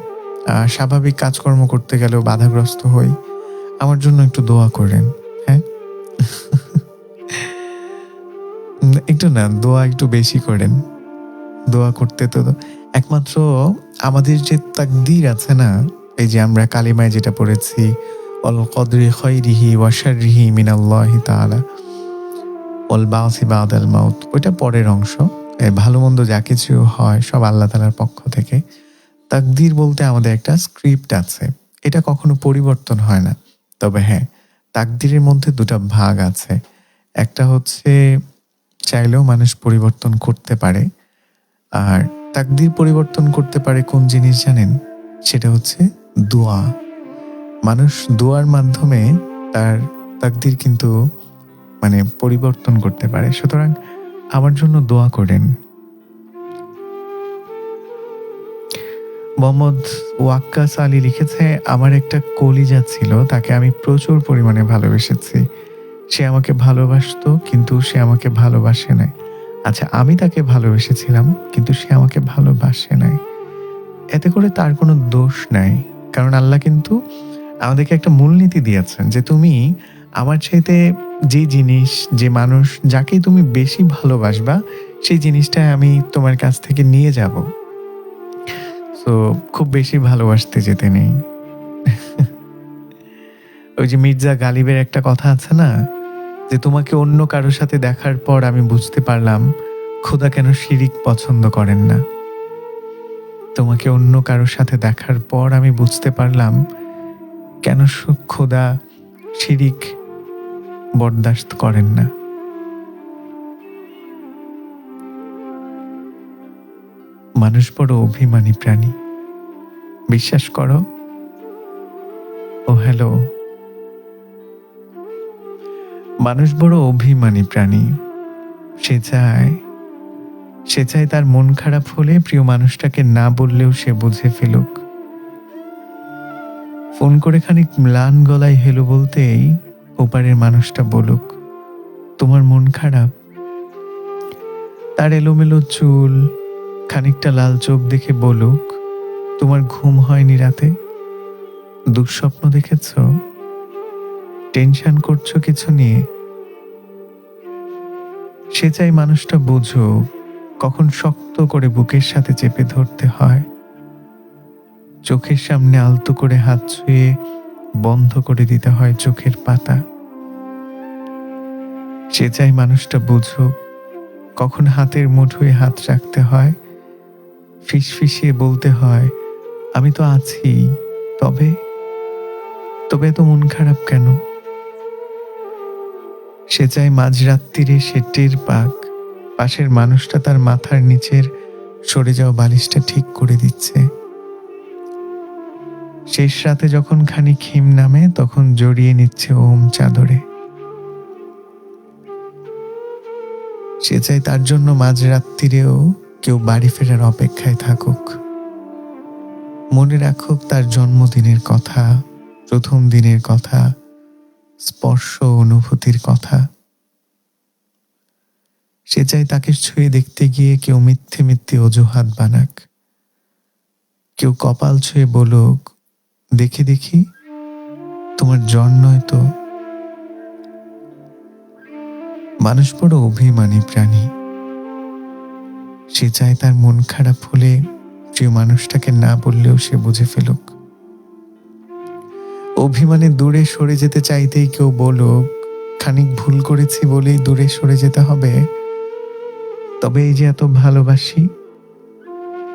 স্বাভাবিক কাজকর্ম করতে গেলেও বাধাগ্রস্ত হই। আমার জন্য একটু দোয়া করেন। হ্যাঁ, একটু না, দোয়া একটু বেশি করেন। দোয়া করতে তো একমাত্র আমাদের যে তাকদীর আছে না, এই যে আমরা কালিমায় যেটা পড়েছি, অল কদরি খৈরিহি ওয়া শাররিহি মিনাল্লাহি তাআলা ওয়াল বাসি বাদাল মাউত, ওইটা পরের অংশ। ভালো মন্দ যা কিছু হয় সব আল্লাহ তাআলার পক্ষ থেকে। তাকদীর বলতে আমাদের একটা স্ক্রিপ্ট আছে, এটা কখনো পরিবর্তন হয় না। তবে হ্যাঁ, তাকদীরের মধ্যে দুটা ভাগ আছে। একটা হচ্ছে চাইলেও মানুষ পরিবর্তন করতে পারে, আর তাকদীর পরিবর্তন করতে পারে কোন জিনিস জানেন? সেটা হচ্ছে দোয়া। মানুষ দোয়ার মাধ্যমে তার তাকদীর কিন্তু পরিবর্তন করতে পারে। সুতরাং আমার জন্য দোয়া করেন। মোহাম্মদ ওয়াক্কাস আলী লিখেছে, আমার একটা কলিজা ছিল, তাকে আমি প্রচুর পরিমাণে ভালোবেসেছি। সে আমাকে ভালোবাসতো, কিন্তু সে আমাকে ভালোবাসে নাই। আচ্ছা, আমি তাকে ভালোবেসেছিলাম, কিন্তু সে আমাকে ভালোবাসে নাই। এতে করে তার কোনো দোষ নাই, কারণ আল্লাহ কিন্তু আমাদেরকে একটা মূলনীতি দিয়েছেন যে তুমি আমার চাইতে যে জিনিস, যে মানুষ, যাকে তুমি বেশি ভালোবাসবা, সেই জিনিসটা আমি তোমার কাছ থেকে নিয়ে যাব। তো খুব বেশি ভালোবাসতে যেতে নেই। ওই যে মির্জা গালিবের একটা কথা আছে না, যে তোমাকে অন্য কারোর সাথে দেখার পর আমি বুঝতে পারলাম খোদা কেন শিরিক পছন্দ করেন না। তোমাকে অন্য কারোর সাথে দেখার পর আমি বুঝতে পারলাম কেন খোদা শিরিক বরদাস্ত করেন না। মানুষ বড় অভিমানী প্রাণী, বিশ্বাস করো। ও হ্যালো, মানুষ বড় অভিমানী প্রাণী। সে চায় তার মন খারাপ হলে প্রিয় মানুষটাকে না বললেও সে বুঝে ফেলুক। ফোন করে খানিক ম্লান গলায় হেলো বলতেই ওপারের মানুষটা বলুক তোমার মন খারাপ। তার এলোমেলো চুল, খানিকটা লাল চোখ দেখে বলুক তোমার ঘুম হয়নি রাতে, দুঃস্বপ্ন দেখেছ, টেনশন করছো কিছু নিয়ে। সে চাই মানুষটা বুঝুক কখন শক্ত করে বুকের সাথে চেপে ধরতে হয়, চোখের সামনে আলতো করে হাত ছুঁয়ে বন্ধ করে দিতে হয় চোখের পাতা। সে চাই মানুষটা বুঝুক কখন হাতের মুঠোয় হাত রাখতে হয়, ফিসফিসিয়ে বলতে হয় আমি তো আছি, তবে এত মন খারাপ কেন। সে চাই মাঝরাত্রিরে সে টের পাক পাশের মানুষটা তার মাথার নিচের সরে যাওয়া বালিশটা ঠিক করে দিচ্ছে। শেষ রাতে যখন খানিক হিম নামে তখন জড়িয়ে নিচ্ছে ওম চাদরে। সে চাই তার জন্য মাঝরাত্রিরেও কেউ বাড়ি ফেরার অপেক্ষায় থাকুক, মনে রাখুক তার জন্মদিনের কথা, প্রথম দিনের কথা, স্পর্শ অনুভূতির কথা। সে চাই তাকে ছুঁয়ে দেখতে গিয়ে কেউ মিথ্যে মিথ্যে অজুহাত বানাক, কেউ কপাল ছুঁয়ে বলুক দেখি দেখি তোমার জ্বর নয় তো। মানুষ বড় অভিমানী প্রাণী। সে চায় তার মন খারাপ হলে প্রিয় মানুষটাকে না বললেও সে বুঝে ফেলুক। অভিমানে দূরে সরে যেতে চাইতেই কেউ বলুক খানিক ভুল করেছি বলেই দূরে সরে যেতে হবে, তবে এই যে এত ভালোবাসি,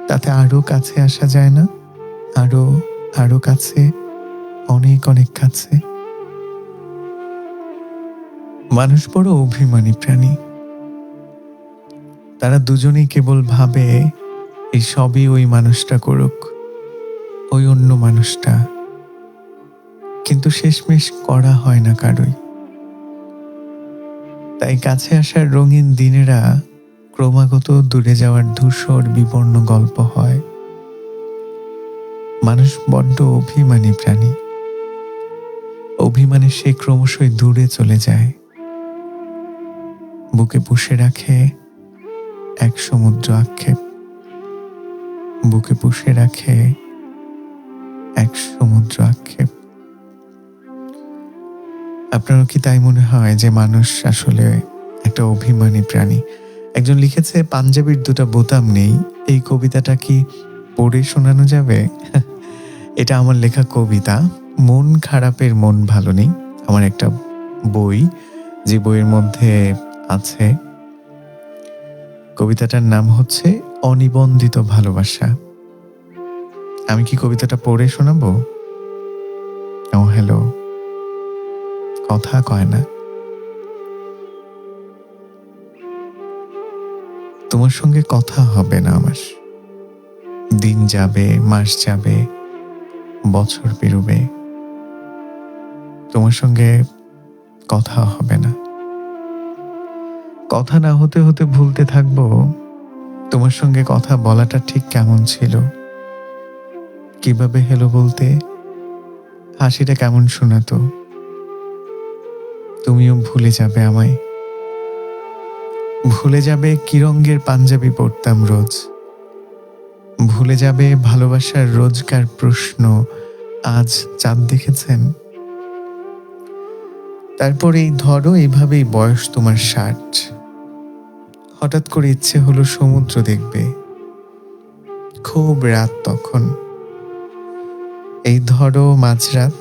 তাতে আরো কাছে আসা যায় না? আরো আরো কাছে, অনেক অনেক কাছে। মানুষ বড় অভিমানী প্রাণী। তারা দুজনেই কেবল ভাবে এই সবই ওই মানুষটা করুক, ওই অন্য মানুষটা, কিন্তু শেষমেশ করা হয় না কারোই। তাই কাছে আসার রঙিন দিনেরা ক্রমাগত দূরে যাওয়ার ধূসর বিবর্ণ গল্প হয়। মানুষ বড্ড অভিমানী প্রাণী। অভিমানে সে ক্রমশই দূরে চলে যায়, বুকে পুষে রাখে এক সমুদ্র আক্ষেপ, বুকে পুষে রাখে এক সমুদ্র আক্ষেপ। আপনারও কি তাই মনে হয় যে মানুষ আসলে একটা অভিমানী প্রাণী? একজন লিখেছে, পাঞ্জাবির দুটো বোতাম নেই, এই কবিতাটা কি পড়ে শোনানো যাবে? এটা আমার লেখা কবিতা। মন খারাপের মন ভালো নেই, আমার একটা বই, যে বইয়ের মধ্যে আছে। কবিতাটার নাম হচ্ছে অনিবন্ধিত ভালোবাসা। আমি কি কবিতাটা পড়ে শোনাবো? ও হ্যালো, কথা কয় না। তোমার সঙ্গে কথা হবে না আমার। দিন যাবে, মাস যাবে, বছর পেরোবে, তোমার সঙ্গে কথা হবে না। কথা না হতে হতে ভুলতে থাকবো তোমার সঙ্গে কথা বলাটা ঠিক কেমন ছিল, কিভাবে হেলো বলতে, হাসিটা কেমন শোনাতো। তুমিও ভুলে যাবে আমায়, ভুলে যাবে কি রঙের পাঞ্জাবি পরতাম রোজ, ভুলে যাবে ভালোবাসার রোজকার প্রশ্ন আজ চাঁদ দেখেছেন। তারপর এই ধরো, এইভাবেই বয়স তোমার 60, হঠাৎ করে ইচ্ছে হলো সমুদ্র দেখবে, খুব রাত তখন। এই ধরো মাঝরাত,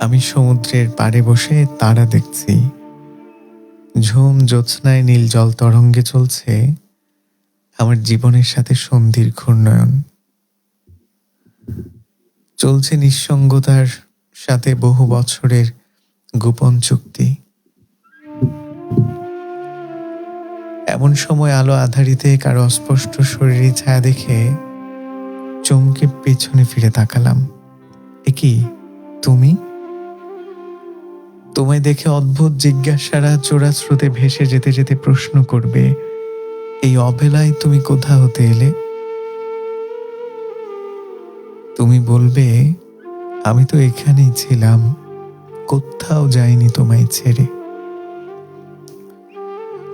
আমি সমুদ্রের পাড়ে বসে তারা দেখছি, ঝুম জ্যোৎস্নায় নীল জল তরঙ্গে চলছে আমার জীবনের সাথে সন্ধির ঘূর্ণয়ন। চলছে নিঃসঙ্গতার সাথে বহু বছরের গোপন চুক্তি। এমন সময় আলো আধারিতে কারো অস্পষ্ট শরীরে ছায়া দেখে চমকে পেছনে ফিরে তাকালাম। এ কি তুমি? তোমায় দেখে অদ্ভুত জিজ্ঞাসারা চোরা স্রোতে ভেসে যেতে যেতে প্রশ্ন করবে, এই অবেলায় তুমি কোথা হতে এলে? তুমি বলবে, আমি তো এখানেই ছিলাম, কোথাও যাইনি তোমায় ছেড়ে।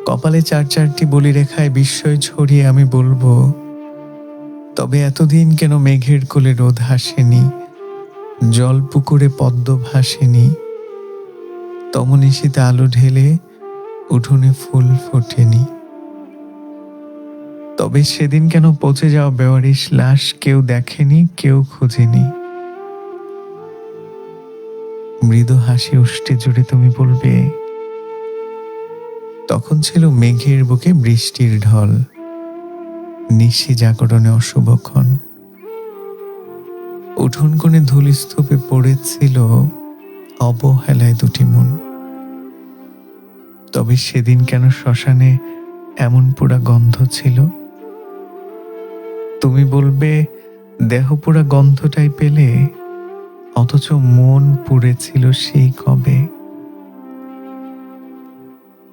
কপালে 4-4টি বলি রেখায় বিস্ময় ছড়িয়ে আমি বলবো, তবে এতদিন কেন মেঘের কোলে রোদ হাসেনি, জল পুকুরে পদ্ম ভাসেনি, তমনিশীতে আলো ঢেলে উঠোনে ফুল ফোটেনি। তবে সেদিন কেন পচে যাওয়া বেওয়ারিশ লাশ কেউ দেখেনি, কেউ খোঁজেনি। মৃদু হাসি উষ্ঠে জুড়ে তুমি বলবে, তখন ছিল মেঘের বুকে বৃষ্টির ঢল, নিশি জাগরণে অশুভক্ষণ। উঠোন কোণে ধূলিস্তূপে পড়েছিল অবহেলায় দুটি মন। তবে সেদিন কেন শ্মশানে এমন পোড়া গন্ধ ছিল? তুমি বলবে, দেহ পোড়া গন্ধটাই পেলে, অথচ মন পুড়েছিল সেই কবে।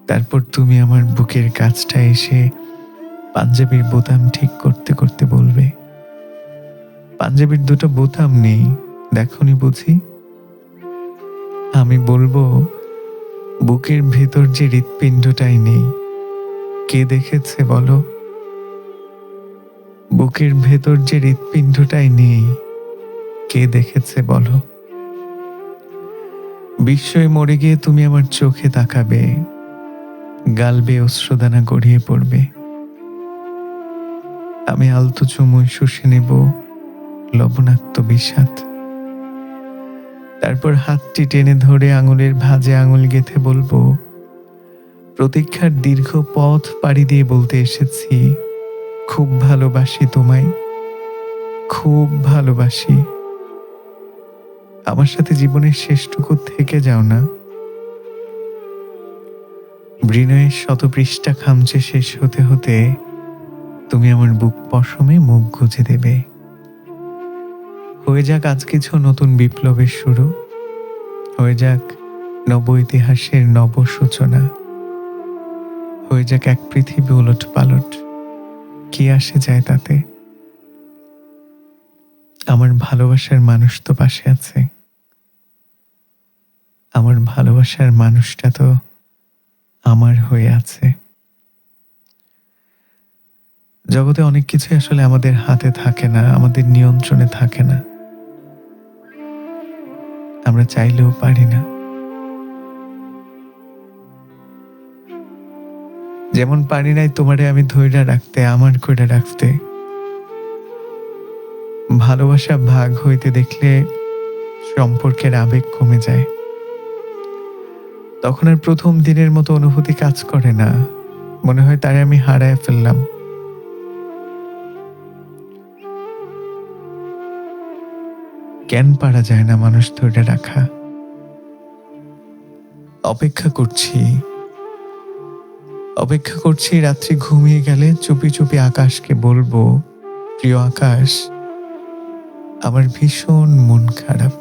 তারপর তুমি আমার বুকের কাছটা এসে পাঞ্জাবির বোতাম ঠিক করতে করতে বলবে, পাঞ্জাবির দুটো বোতাম নেই, দেখনি বুঝি? আমি বলবো, বুকের ভেতর যে হৃৎপিণ্ডটাই নেই, কে দেখেছে বলো? বুকের ভেতর যে হৃৎপিণ্ডটাই নেই, কে দেখেছে বলো? বিস্ময়ে মরে গিয়ে তুমি আমার চোখে তাকাবে, গালবে অশ্রুদানা গড়িয়ে পড়বে। আমি আলতো চুমুই শুষে নেব লবণাক্ত বিষাদ। তারপর হাতটি টেনে ধরে আঙুলের ভাঁজে আঙুল গেঁথে বলবো, প্রতীক্ষার দীর্ঘ পথ পাড়ি দিয়ে বলতে এসেছি, খুব ভালোবাসি তোমায়, খুব ভালোবাসি। আমার সাথে জীবনের শেষটুকু থেকে যাও না। বিনয়ের শত পৃষ্ঠা খামচে শেষ হতে হতে তুমি আমার বুক পশমে মুখ গুজে দেবে। হয়ে যাক আজ কিছু নতুন বিপ্লবের শুরু, হয়ে যাক নব ইতিহাসের নব সূচনা, হয়ে যাক এক পৃথিবী উলট পালট, কি আসে যায় তাতে? আমার ভালোবাসার মানুষ তো পাশে আছে, আমার ভালোবাসার মানুষটা তো আমার হয়ে আছে। জগতে অনেক কিছু আসলে আমাদের হাতে থাকে না, আমাদের নিয়ন্ত্রণে থাকে না, আমরা চাইলেও পারি না। যেমন পারি নাই তোমারে আমি ধইরা রাখতে, আমার কইরা রাখতে। ভালোবাসা ভাগ হইতে দেখলে সম্পর্কের আবেগ কমে যায়, তখন আর প্রথম দিনের মতো অনুভূতি কাজ করে না, মনে হয় তারে আমি হারায় ফেললাম। কেন পারা যায় না মানুষ ধরে রাখা? অপেক্ষা করছি, অপেক্ষা করছি রাত্রি ঘুমিয়ে গেলে চুপি চুপি আকাশকে বলবো, প্রিয় আকাশ, আমার ভীষণ মন খারাপ,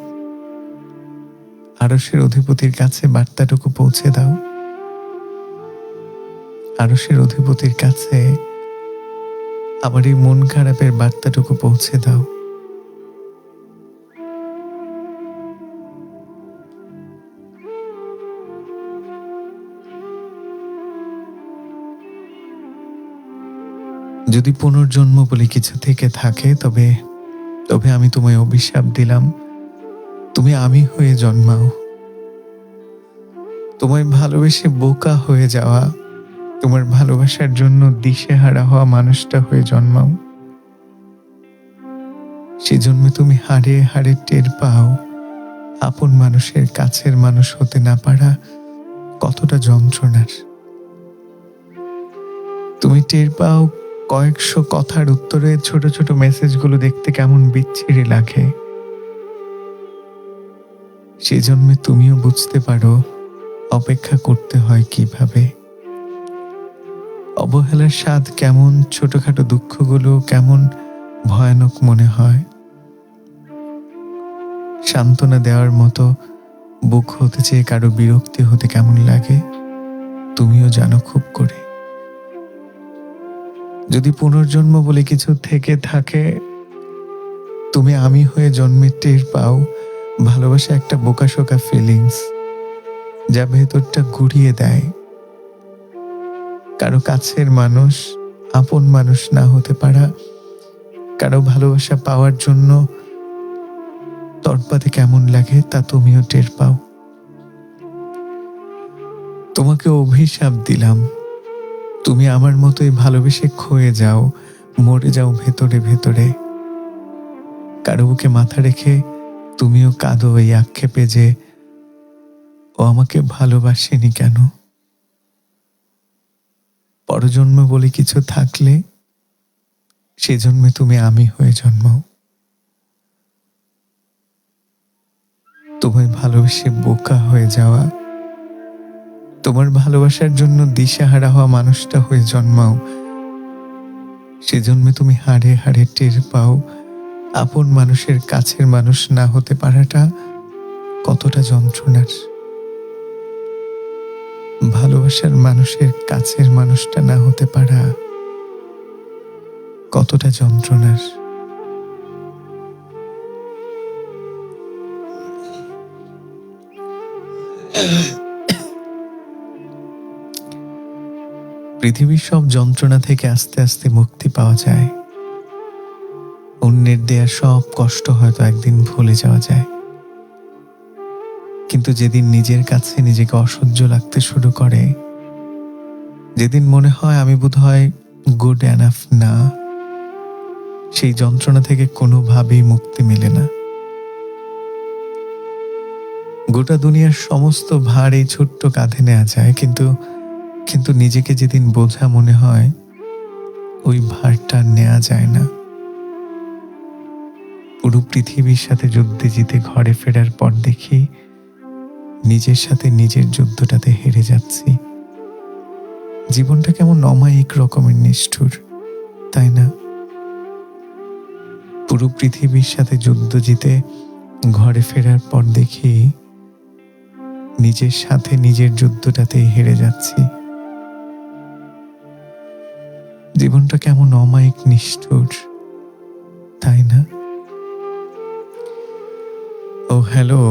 আরশের অধিপতির কাছে বার্তাটুকু পৌঁছে দাও, আরশের অধিপতির কাছে আমার এই মন খারাপের বার্তাটুকু পৌঁছে দাও। যদি পুনর্জন্ম বলে কিছু থেকে থাকে, তবে তবে আমি তোমায় অভিশাপ দিলাম, তুমি আমি হয়ে জন্মাও। তোমায় ভালোবেসে বোকা হয়ে যাওয়া, তোমার ভালোবাসার জন্য দিশেহারা হওয়া মানুষটা হয়ে জন্মাও। সেজন্যে তুমি হাড়ে হাড়ে টের পাও আপন মানুষের কাছের মানুষ হতে না পারা কতটা যন্ত্রণার। তুমি টের পাও কয়েকশো কথার উত্তরে ছোট ছোট মেসেজগুলো দেখতে কেমন বিচ্ছিরি লাগে। সেজন্যে তুমিও বুঝতে পারো অপেক্ষা করতে হয় কিভাবে, অবহেলার স্বাদ কেমন, ছোটখাটো দুঃখগুলো কেমন ভয়ানক মনে হয়। সান্ত্বনা দেওয়ার মতো বুক হতে চেয়ে কারো বিরক্তি হতে কেমন লাগে, তুমিও জানো খুব করে। যদি পুনর্জন্ম বলে কিছু থেকে থাকে, তুমি আমি হয়ে জন্মের টের পাও ভালোবাসা একটা বোকাশোকা ফিলিংস, যা ভেতরটা গুড়িয়ে দেয়। কারো কাছের মানুষ, আপন মানুষ না হতে পারা, কারো ভালোবাসা পাওয়ার জন্য তড়পাতে কেমন লাগে তা তুমিও টের পাও। তোমাকে অভিশাপ দিলাম, তুমি আমার মতোই ভালোবেসে ক্ষয়ে যাও, মরে যাও ভেতরে ভেতরে। কারো বুকে মাথা রেখে তুমিও কাঁদো এই আক্ষেপে যে ও আমাকে ভালোবাসেনি কেন। পরজন্ম বলে কিছু থাকলে সেজন্যে তুমি আমি হয়ে জন্মাও। তোমায় ভালোবেসে বোকা হয়ে যাওয়া, তোমার ভালোবাসার জন্য দিশাহারা হওয়া মানুষটা হয়ে জন্মাও। সেজন্যে তুমি হাড়ে হাড়ে টের পাও আপন মানুষের কাছের মানুষ না হতে পারাটা কতটা যন্ত্রণার। ভালোবাসার মানুষের কাছের মানুষটা না হতে পারা কতটা যন্ত্রণার। পৃথিবীর সব যন্ত্রণা থেকে আস্তে আস্তে মুক্তি পাওয়া যায়। অন্যের দেয়া সব কষ্ট হয়তো একদিন ভুলে যাওয়া যায়, কিন্তু যেদিন নিজের কাছে নিজেকে অসহ্য লাগতে শুরু করে, যেদিন মনে হয় আমি বোধহয় গুড এনাফ না, সেই যন্ত্রণা থেকে কোনোভাবেই মুক্তি মেলে না। গোটা দুনিয়ার সমস্ত ভার এই ছোট্ট কাঁধে নেওয়া যায়, কিন্তু কিন্তু নিজেকে যেদিন বোঝা মনে হয় ওই ভারটা নেওয়া যায় না। পুরো পৃথিবীর সাথে যুদ্ধে জিতে ঘরে ফেরার পর দেখি নিজের সাথে নিজের যুদ্ধটাতে হেরে যাচ্ছি। জীবনটা কেমন অমায়িক রকমের নিষ্ঠুর, তাই না? পুরো পৃথিবীর সাথে যুদ্ধ জিতে ঘরে ফেরার পর দেখি নিজের সাথে নিজের যুদ্ধটাতেই হেরে যাচ্ছি। জীবনটা কেমন অমায়িক নিষ্ঠুর, তাই না? ও হ্যালো,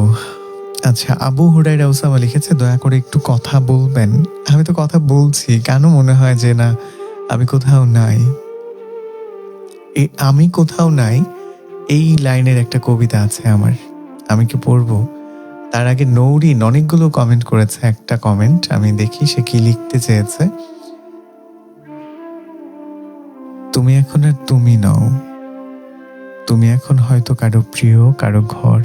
আচ্ছা, আবু হুরায়রা ওসামা লিখেছে, দয়া করে একটু কথা বলবেন। আমি তো কথা বলছি, কেন মনে হয় যে না আমি কোথাও নাই? আমি কোথাও নাই এই লাইনের একটা কবিতা আছে আমার, আমি কি পড়বো? তার আগে নৌরিন অনেকগুলো কমেন্ট করেছে। একটা কমেন্ট আমি দেখি সে কি লিখতে চেয়েছে। তুমি এখন আর তুমি নও, তুমি এখন হয়তো কারো প্রিয়, কারো ঘর।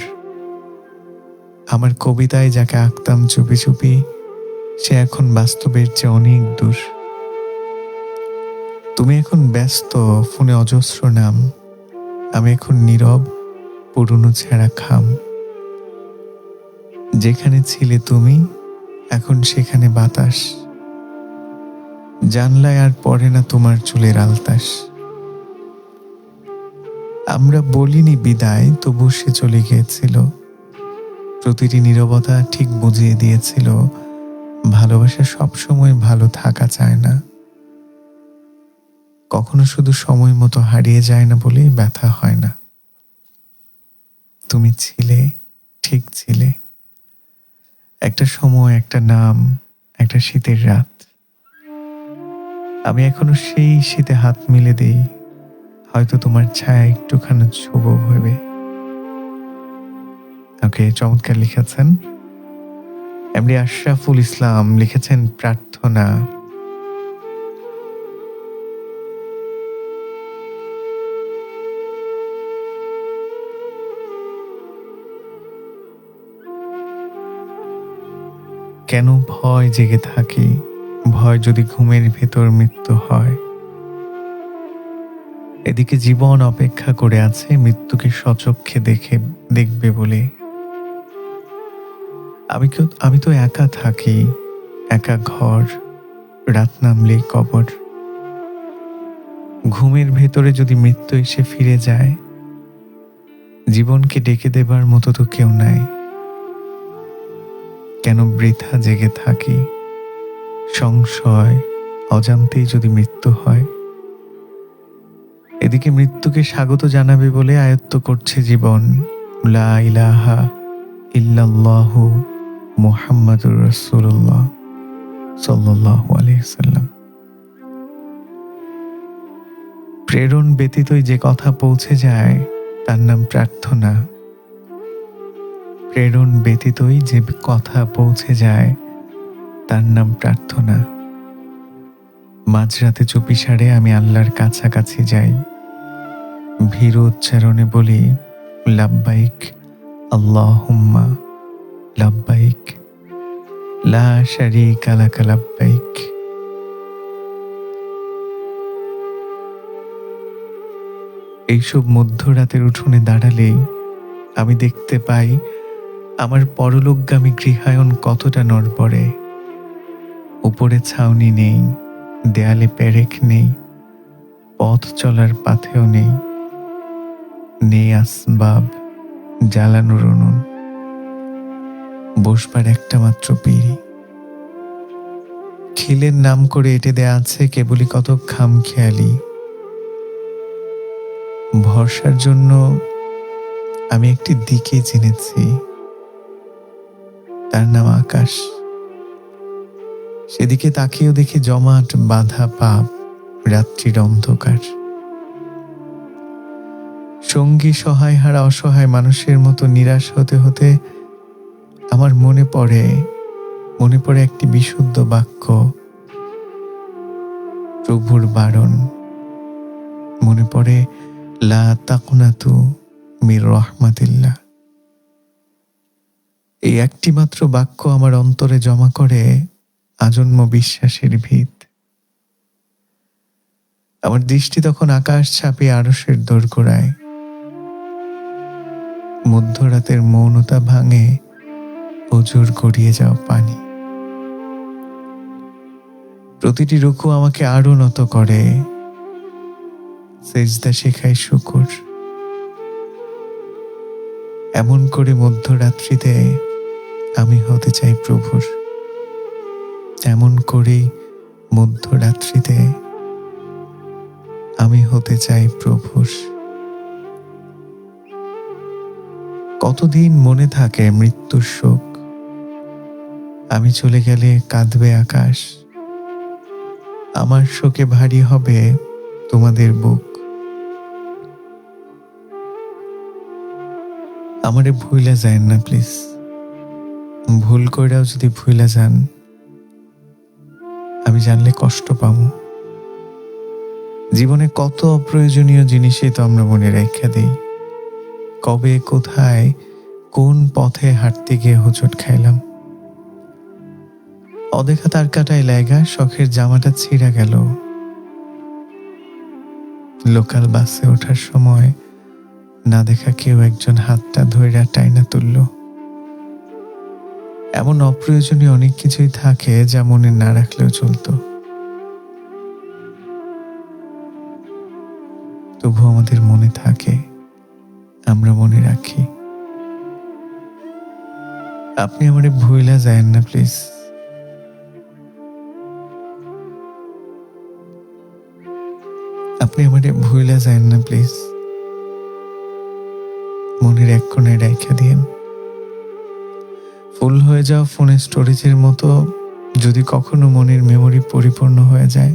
আমার কবিতায় যাকে আঁকতাম চুপি চুপি, সে এখন বাস্তবের চেয়ে অনেক দূর। তুমি এখন ব্যস্ত, ফোনে অজস্র নাম, আমি এখন নীরব, পুরনো ছেঁড়া খাম। যেখানে ছিলে তুমি, এখন সেখানে বাতাস, জানলায় আর পড়ে না তোমার চুলের আলতাস। আমরা বলিনি বিদায়, তবু সে চলে গিয়েছিল। প্রতিটি নীরবতা ঠিক বুঝিয়ে দিয়েছিল, ভালোবাসা সবসময় ভালো থাকা চায় না, কখনো শুধু সময় মতো হারিয়ে যায় না বলেই ব্যথা হয় না। তুমি ছিলে, ঠিক ছিলে, একটা সময়, একটা নাম, একটা শীতের রাত। আমি এখনো সেই শীতে হাত মিলে দেই, হয়তো তোমার ছায়া একটুখানি ছোব ভেবে। ওকে, চমৎকার লিখেছেন। এমডি আশরাফুল ইসলাম লিখেছেন প্রার্থনা। কেন ভয় জেগে থাকি, ভয় যদি ঘুমের ভেতর মৃত্যু হয়। এদিকে জীবন অপেক্ষা করে আছে মৃত্যুকে স্বচক্ষে দেখবে বলে। আমি তো একা থাকি, একা ঘর, রাত নামলে কবর। ঘুমের ভেতরে যদি মৃত্যু এসে ফিরে যায়, জীবনকে ডেকে দেবার মতো তো কেউ নাই। কেন বৃথা জেগে থাকি, সংশয়, অজান্তেই যদি মৃত্যু হয়। এদিকে মৃত্যুকে স্বাগত জানাবে বলে আয়ত্ত করছে জীবন, লা ইলাহা ইল্লাল্লাহু মুহাম্মাদুর রাসূলুল্লাহ সাল্লাল্লাহু আলাইহি সাল্লাম। প্রেরণ ব্যতীতই যে কথা পৌঁছে যায় তার নাম প্রার্থনা। প্রেরণ ব্যতীতই যে কথা পৌঁছে যায় তার নাম প্রার্থনা। মাঝরাতে চুপিসারে আমি আল্লাহর কাছাকাছি যাই, ভীরু উচ্চারণে বলি লাব্বাইক আল্লাহুম্মা লাব্বাইক, লা শারীকা লাকা লাব্বাইক। এইসব মধ্যরাতের উঠোনে দাঁড়ালেই আমি দেখতে পাই আমার পরলোকগামী গৃহায়ন কতটা নড়বড়ে। উপরে ছাউনি নেই, দেয়ালে পেরেক নেই, পথ চলার পাথেও নেই, নেই আসবাব, জ্বালানোর উনুন, বসবার একটা মাত্র পিঁড়ি। খিলের নাম করে এঁটে দেয়া আছে কেবলই কত খামখেয়ালি। ভরসার জন্য আমি একটি দিকে চিনেছি, তার নাম আকাশ। সেদিকে তাকিয়েও দেখি জমাট বাঁধা পাপ, রাত্রির অন্ধকার। সঙ্গী সহায় হারা অসহায় মানুষের মতো নিরাশ হতে হতে আমার মনে পড়ে একটি বিশুদ্ধ বাক্য, প্রভুর বারণ। মনে পড়ে লা তাকনাতু মির রহমাতিল্লাহ। এই একটি মাত্র বাক্য আমার অন্তরে জমা করে আজন্ম বিশ্বাসের ভিত। আমার দৃষ্টি তখন আকাশ ছাপিয়ে আরশের দোরগোড়ায়। মধ্যরাতের মৌনতা ভাঙে অজুর গড়িয়ে যাওয়া পানি। প্রতিটি রুকু আমাকে আরো নত করে, সেজদা শেখায় শুকর। এমন করে মধ্যরাত্রিতে আমি হতে চাই প্রভুর। এমন করেই মধ্যরাত্রিতে আমি হতে চাই প্রভুর। কতদিন মনে থাকে মৃত্যুর শোক, আমি চলে গেলে কাঁদবে আকাশ। আমার শোকে ভারী হবে তোমাদের বুক। আমারে ভুইলা যায়েন না প্লিজ। ভুল কইরাও যদি ভুইলা যান, আমি জানলে কষ্ট পাবো। জীবনে কত অপ্রয়োজনীয় জিনিসই তো আমরা মনে রেখে দিই। কবে কোথায় কোন পথে হাঁটতে গিয়ে হোঁচট খাইলাম। অদেখা তার কাটায় লাগা শখের জামাটা ছিঁড়া গেল। লোকাল বাসে ওঠার সময় না দেখা কেউ একজন হাতটা ধইরা টাইনা তুলল। এমন অপ্রয়োজনীয় অনেক কিছুই থাকে যা মনে না রাখলেও চলতো, তবু আমাদের মনে থাকে, আমরা মনে রাখি। আপনি আমারে ভুইলা যায়েন না প্লিজ। আপনি আমারে ভুইলা যায়েন না প্লিজ। মনের এক কোণে রাইখা দিয়েন। ফুল হয়ে যাওয়া ফোনের স্টোরেজের মতো যদি কখনো মনের মেমোরি পরিপূর্ণ হয়ে যায়,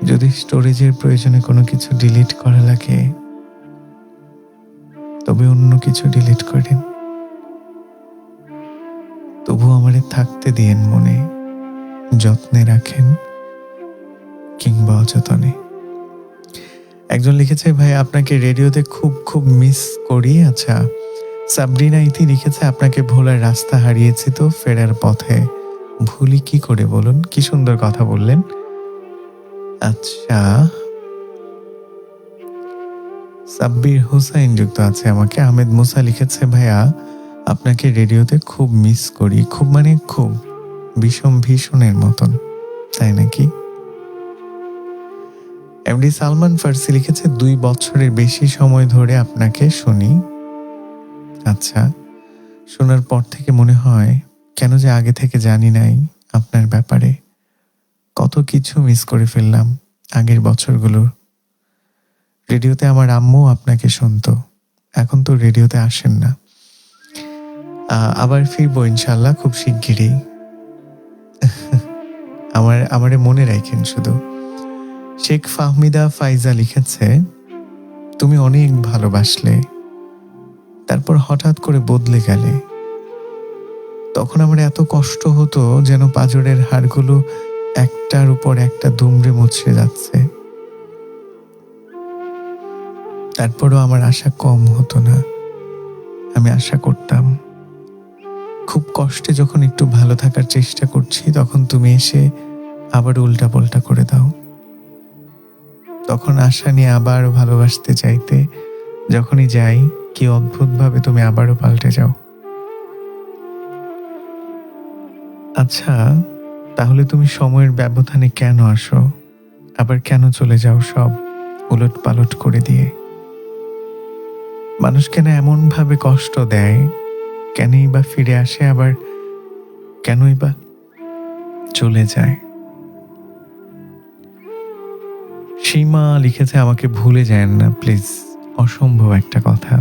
যদি স্টোরেজের প্রয়োজনে কোনো কিছু ডিলিট করা লাগে, তবে অন্য কিছু ডিলিট করেন। তবু আমারে থাকতে দিয়েন মনে, যত্নে রাখেন কিংবা অযতনে। একজন লিখেছে, ভাই আপনাকে রেডিওতে খুব খুব মিস করি। আচ্ছা, সাবরিনা ইতি লিখেছে, আপনাকে ভোলার রাস্তা হারিয়েছি তো ফেরার পথে। ভুলি কি করে বলুন? কি সুন্দর কথা বললেন। আচ্ছা, সাব্বির হোসাইন যুক্ত আছে আমাকে। আহমেদ মুসা লিখেছে, ভাইয়া আপনাকে রেডিওতে খুব মিস করি। খুব মানে খুব, বিষম ভীষণের মতন, তাই নাকি? এমডি সালমান ফার্সি লিখেছে, 2 বছরের বেশি সময় ধরে আপনাকে শুনি। আচ্ছা, শোনার পর থেকে মনে হয় কেন যে আগে থেকে জানি নাই আপনার ব্যাপারে। কত কিছু মিস করে ফেললাম আগের বছরগুলো। রেডিওতে আমার আম্মু আপনাকে শুনতো, এখন তো রেডিওতে আসেন না। আবার ফিরবো ইনশাল্লাহ খুব শিগগিরই। আমারে মনে রাখেন শুধু। শেখ ফাহমিদা ফাইজা লিখেছে, তুমি অনেক ভালোবাসলে, তারপর হঠাৎ করে বদলে গেলে। তখন আমার এত কষ্ট হতো যেন পাঁজরের হাড়গুলো একটার উপর একটা দুমড়ে মুচড়ে যাচ্ছে। তারপরও আমার আশা কম হতো না। আমি আশা করতাম, খুব কষ্টে যখন একটু ভালো থাকার চেষ্টা করছি, তখন তুমি এসে আবার উল্টা পাল্টা করে দাও। তখন আশা নিয়ে আবার ভালোবাসতে চাইতে, যখনই যাই কি অদ্ভুতভাবে তুমি আবারও পাল্টে যাও। আচ্ছা, তাহলে তুমি সময়ের ব্যবধানে কেন আসো, আবার কেন চলে যাও সব উলট পালট করে দিয়ে? মানুষ কেন এমন ভাবে কষ্ট দেয়? কেনই বা ফিরে আসে, আবার কেনই বা চলে যায়? সীমা লিখেছে, আমাকে ভুলে যায়েন না প্লিজ। অসম্ভব একটা কথা।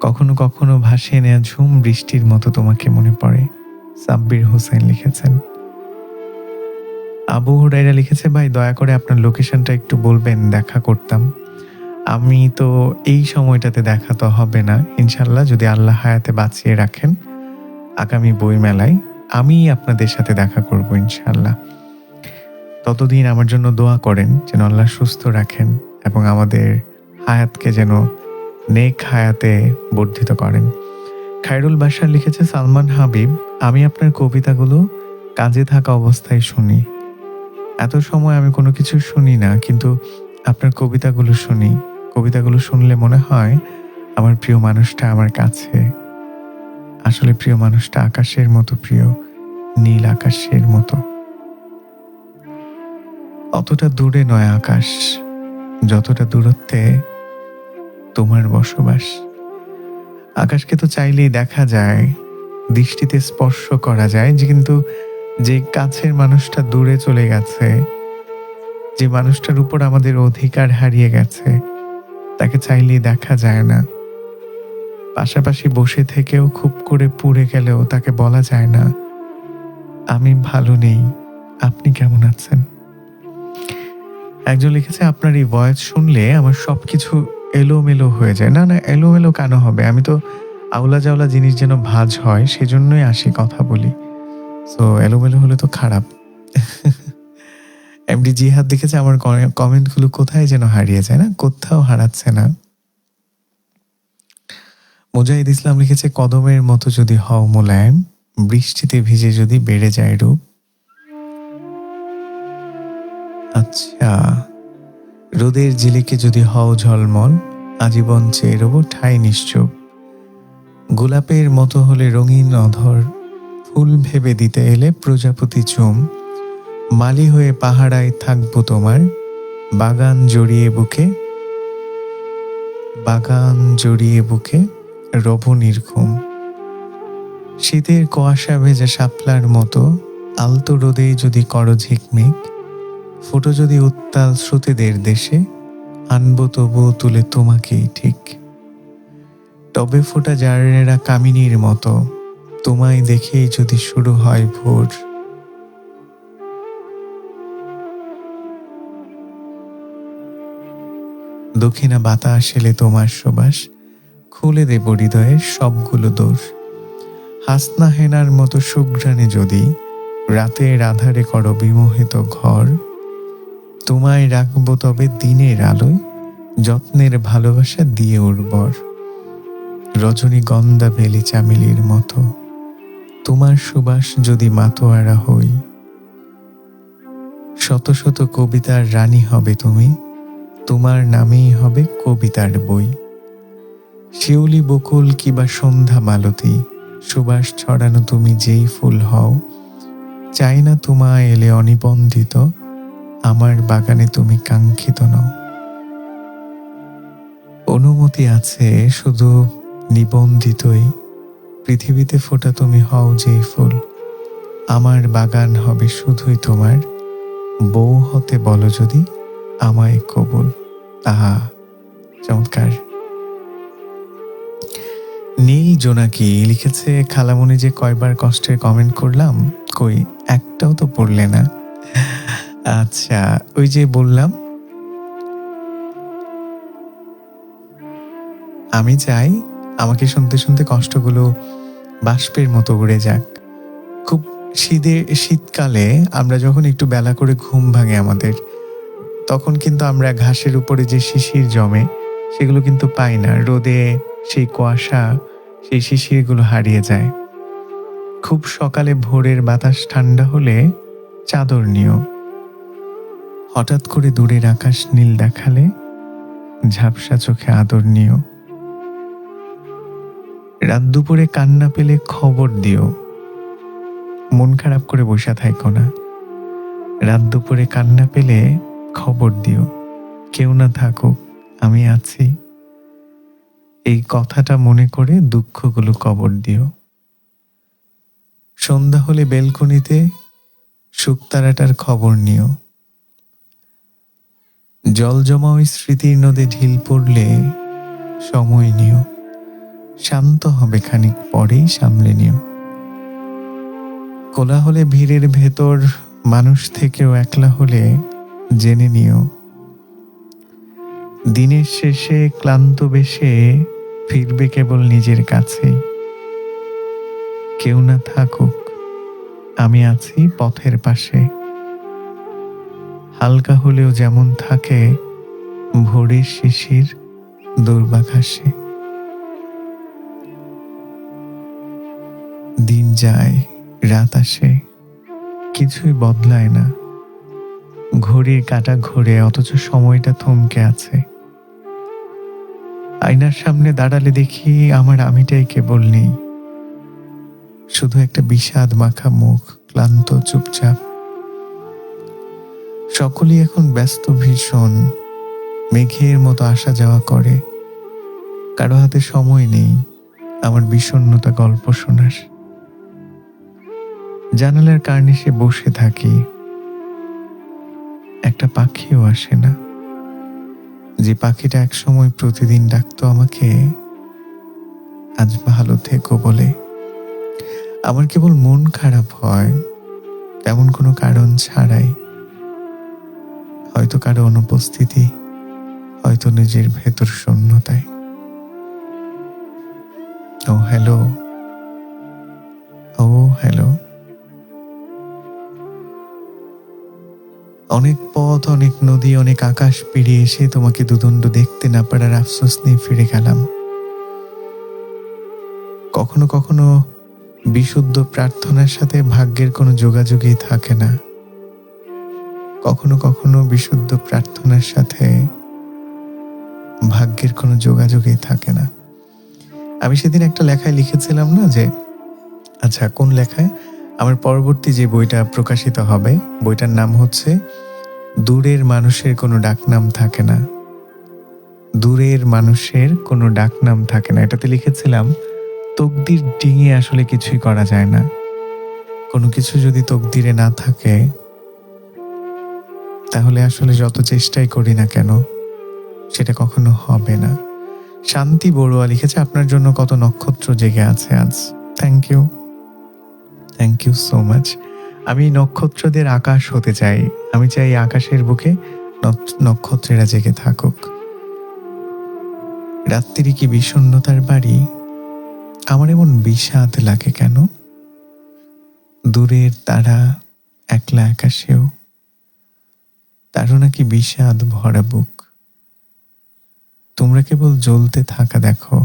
কখনো কখনো ভাসিয়ে নেয়া ঝুম বৃষ্টির মতো তোমাকে মনে পড়ে। সাব্বির হোসেন লিখেছেন। আবু হুরাইরা লিখেছে, ভাই দয়া করে আপনার লোকেশনটা একটু বলবেন, দেখা করতাম। আমি তো এই সময়টাতে দেখা তো হবে না, ইনশাল্লাহ যদি আল্লাহ হায়াতে বাঁচিয়ে রাখেন আগামী বই মেলায় আমি আপনাদের সাথে দেখা করব ইনশাল্লাহ। ততদিন আমার জন্য দোয়া করেন যেন আল্লাহ সুস্থ রাখেন এবং আমাদের হায়াতকে যেন নেক হায়াতে বর্ধিত করেন। খায়রুল বাশার লিখেছে, সালমান হাবিব, আমি আপনার কবিতাগুলো কাজে থাকা অবস্থায় শুনি। এত সময় আমি কোনো কিছু শুনি না, কিন্তু আপনার কবিতাগুলো শুনি। কবিতাগুলো শুনলে মনে হয় আমার প্রিয় মানুষটা আমার কাছে। আসলে প্রিয় মানুষটা আকাশের মতো প্রিয়, নীল আকাশের মতো। অতটা দূরে নয় আকাশ, যতটা দূরত্বে তোমার বসবাস। আকাশকে তো চাইলেই দেখা যায়, দৃষ্টিতে স্পর্শ করা যায়, কিন্তু যে কাছের মানুষটা দূরে চলে গেছে, যে মানুষটার উপর আমাদের অধিকার হারিয়ে গেছে, তাকে চাইলেই দেখা যায় না। পাশাপাশি বসে থেকেও খুব করে পুড়ে গেলেও তাকে বলা যায় না, আমি ভালো নেই, আপনি কেমন আছেন। একজন লিখেছে, আপনার এই ভয়েস শুনলে আমার সবকিছু এলোমেলো হয়ে যায়। না না, এলোমেলো কেন হবে? আমি তো আউলা জাউলা জিনিস যেন ভাঁজ হয় সেজন্যই আসি, কথা বলি। সো এলোমেলো হলে তো খারাপ। এমডি জিহাদ লিখেছে, আমার কমেন্টগুলো কোথায় যেন হারিয়ে যায়। না, কোথাও হারাচ্ছে না। মুজাহিদ ইসলাম লিখেছে, কদমের মতো যদি হও মোলায়েম, বৃষ্টিতে ভিজে যদি বেড়ে যায় রূপ। আচ্ছা, রোদের ঝিলিকে যদি হও ঝলমল, আজীবন চেয়ে রব ঠাই নিশ্চুপ। গোলাপের মতো হলে রঙিন অধর, ফুল ভেবে দিতে এলে প্রজাপতি চুম। মালি হয়ে পাহারায় থাকবো তোমার, বাগান জড়িয়ে বুকে, বাগান জড়িয়ে বুকে রব নির্ঘুম। শীতের কুয়াশা ভেজা শাপলার মতো, আলতো রোদে যদি করো ঝিকমিক। ফুটো যদি উত্তাল শ্রুতিদের দেশে, আনবো তবুও তুলে তোমাকেই ঠিক। টবে ফোটা জারেরা কামিনীর মতো, তোমায় দেখেই যদি শুরু হয় ভোর। দক্ষিণা বাতাস এলে তোমার সুবাস, খুলে দেব হৃদয়ের সবগুলো দোষ। হাসনা হেনার মতো সুঘ্রাণে যদি, রাতের আধারে করো বিমোহিত ঘর। তোমায় রাখবো তবে দিনের আলোয়, যত্নের ভালোবাসা দিয়ে উর্বর। রজনীগন্ধা বেলি চামেলির মতো, তোমার সুবাস যদি মাতোয়ারা হই। শত শত কবিতার রানী হবে তুমি, তোমার নামেই হবে কবিতার বই। শিউলি বকুল কিবা সন্ধ্যা মালতী, সুবাস ছড়ানো তুমি যেই ফুল হও। চাই না তোমায় এলে অনিবন্ধিত, আমার বাগানে তুমি কাঙ্ক্ষিত নও। অনুমতি আছে শুধু নিবন্ধিতই, পৃথিবীতে ফোটা তুমি হও যেই ফুল। আমার বাগান হবে শুধুই তোমার, বউ হতে বলো যদি আমায় কবুল। আহা, চমৎকার। নীল জোনাকি লিখেছে, খালামণি যে কয়বার কষ্টের কমেন্ট করলাম, কই একটাও তো পড়লে না। আচ্ছা, ওই যে বললাম, আমি চাই আমাকে শুনতে শুনতে কষ্টগুলো বাষ্পের মতো উড়ে যাক। খুব শীতকালে আমরা যখন একটু বেলা করে ঘুম ভাঙে আমাদের, তখন কিন্তু আমরা ঘাসের উপরে যে শিশির জমে সেগুলো কিন্তু পাই না। রোদে সেই কুয়াশা, সেই শিশিরগুলো হারিয়ে যায়। খুব সকালে ভোরের বাতাস ঠান্ডা হলে চাদর নিও। হঠাৎ করে দূরের আকাশ নীল দেখালে ঝাপসা চোখে আদর নিও। রাত দুপুরে কান্না পেলে খবর দিও, মন খারাপ করে বসে থাইকো না। রাত দুপুরে কান্না পেলে খবর দিও, কেউ না থাকুক আমি আছি। এই কথাটা মনে করে দুঃখগুলো কবর দিও। সন্ধ্যা হলে বেলকনিতে শুকতারাটার খবর নিও। জল জমা ওই স্মৃতির নদে ঢিল পড়লে সময় নিও। শান্ত হবে খানিক পরেই সামলে নিও। কোলাহলে ভিড়ের ভেতর মানুষ থেকেও একলা হলে জেনে নিও। দিনের শেষে ক্লান্ত বেশে ফিরবে কেবল নিজের কাছেই। কেউ না থাকুক আমি আছি পথের পাশে। হালকা হলেও যেমন থাকে ভোরের শিশির, দুর্বাক হাসে। দিন যায়, রাত আসে, কিছুই বদলায় না। ঘড়ির কাঁটা ঘোরে, অথচ সময়টা থমকে আছে। আয়নার সামনে দাঁড়ালে দেখি আমার আমিটাই কেবল নেই, শুধু একটা বিষাদ মাখা মুখ, ক্লান্ত, চুপচাপ। সকলেই এখন ব্যস্ত ভীষণ, মেঘের মতো আসা যাওয়া করে। কারো হাতে সময় নেই আমার বিষণ্ণতা গল্প শোনার। জানালার কার্নিশে বসে থাকি, একটা পাখিও আসে না। যে পাখিটা একসময় প্রতিদিন ডাকতো আমাকে আজ ভালো থেকো বলে। আমার কেবল মন খারাপ হয় তেমন কোনো কারণ ছাড়াই। হয়তো কারো অনুপস্থিতি, হয়তো নিজের ভেতর শূন্যতায়। ও হ্যালো, ও হ্যালো। অনেক পথ, অনেক নদী, অনেক আকাশ পেরিয়ে এসে তোমাকে দুদণ্ড দেখতে না পারার আফসোস নিয়ে ফিরে গেলাম। কখনো কখনো বিশুদ্ধ প্রার্থনার সাথে ভাগ্যের কোনো যোগাযোগই থাকে না। কখনো কখনো বিশুদ্ধ প্রার্থনার সাথে ভাগ্যের কোনো যোগাযোগই থাকে না। আমি সেদিন একটা লেখায় লিখেছিলাম না যে, আচ্ছা কোন লেখায়, আমার পরবর্তী যে বইটা প্রকাশিত হবে বইটার নাম হচ্ছে দূরের মানুষের কোনো ডাকনাম থাকে না। দূরের মানুষের কোনো ডাকনাম থাকে না। এটাতে লিখেছিলাম তকদির ডিঙিয়ে আসলে কিছুই করা যায় না। কোনো কিছু যদি তকদিরে না থাকে তাহলে আসলে যত চেষ্টাই করি না কেন সেটা কখনো হবে না। শান্তি বড়ুয়া লিখেছে, আপনার জন্য কত নক্ষত্র জেগে আছে আজ। Thank you, thank you so much. আমি নক্ষত্রদের আকাশ হতে চাই। আমি চাই আকাশের বুকে নক্ষত্রেরা জেগে থাকুক। রাত্রি কি বিষণ্ণতার বাড়ি? আমার এমন বিষাদ লাগে কেন? দূরের তারা একলা আকাশেও তারও নাকি বিষাদ ভরা বুক। তোমরা কেবল জ্বলতে থাকা দেখো,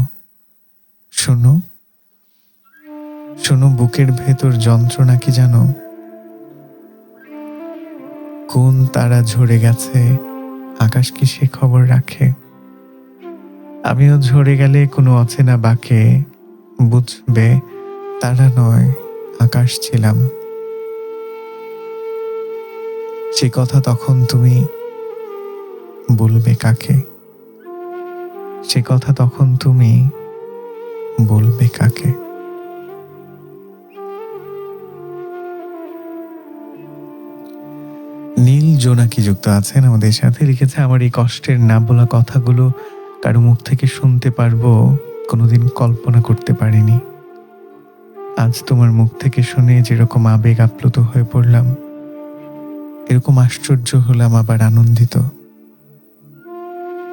শোনো শোনো বুকের ভেতর যন্ত্রণা কি জানো? কোন তারা ঝরে গেছে, আকাশ কি সে খবর রাখে? আমিও ঝরে গেলে কোনো অচেনা বাকে বুঝবে তারা নয় আকাশ ছিলাম। সে কথা তখন তুমি বলবে কাকে? সে কথা তখন তুমি বলবে কাকে? নীল জোনাকি যুক্ত আছেন আমাদের সাথে, লিখেছে, আমার এই কষ্টের না বলা কথাগুলো কারো মুখ থেকে শুনতে পারবো কোনোদিন কল্পনা করতে পারিনি। আজ তোমার মুখ থেকে শুনে যেরকম আবেগ আপ্লুত হয়ে পড়লাম, এরকম আশ্চর্য হলাম আবার আনন্দিত।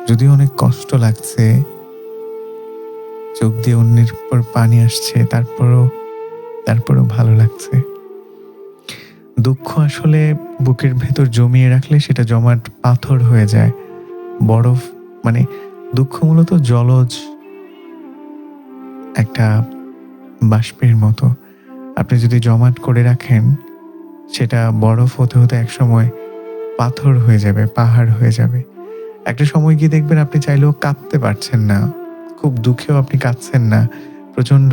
যদিও অনেক কষ্ট লাগছে, চোখ দিয়ে অন্যের উপর পানি আসছে, তারপরও ভালো লাগছে। দুঃখ আসলে বুকের ভেতর জমিয়ে রাখলে সেটা জমাট পাথর হয়ে যায়, বরফ। মানে দুঃখ মূলত জলজ একটা বাষ্পের মতো। আপনি যদি জমাট করে রাখেন সেটা বরফ হতে হতে একসময় পাথর হয়ে যাবে, পাহাড় হয়ে যাবে। একটা সময় গিয়ে দেখবেন আপনি চাইলেও কাঁদতে পারছেন না, খুব দুঃখেও আপনি কাঁদছেন না, প্রচন্ড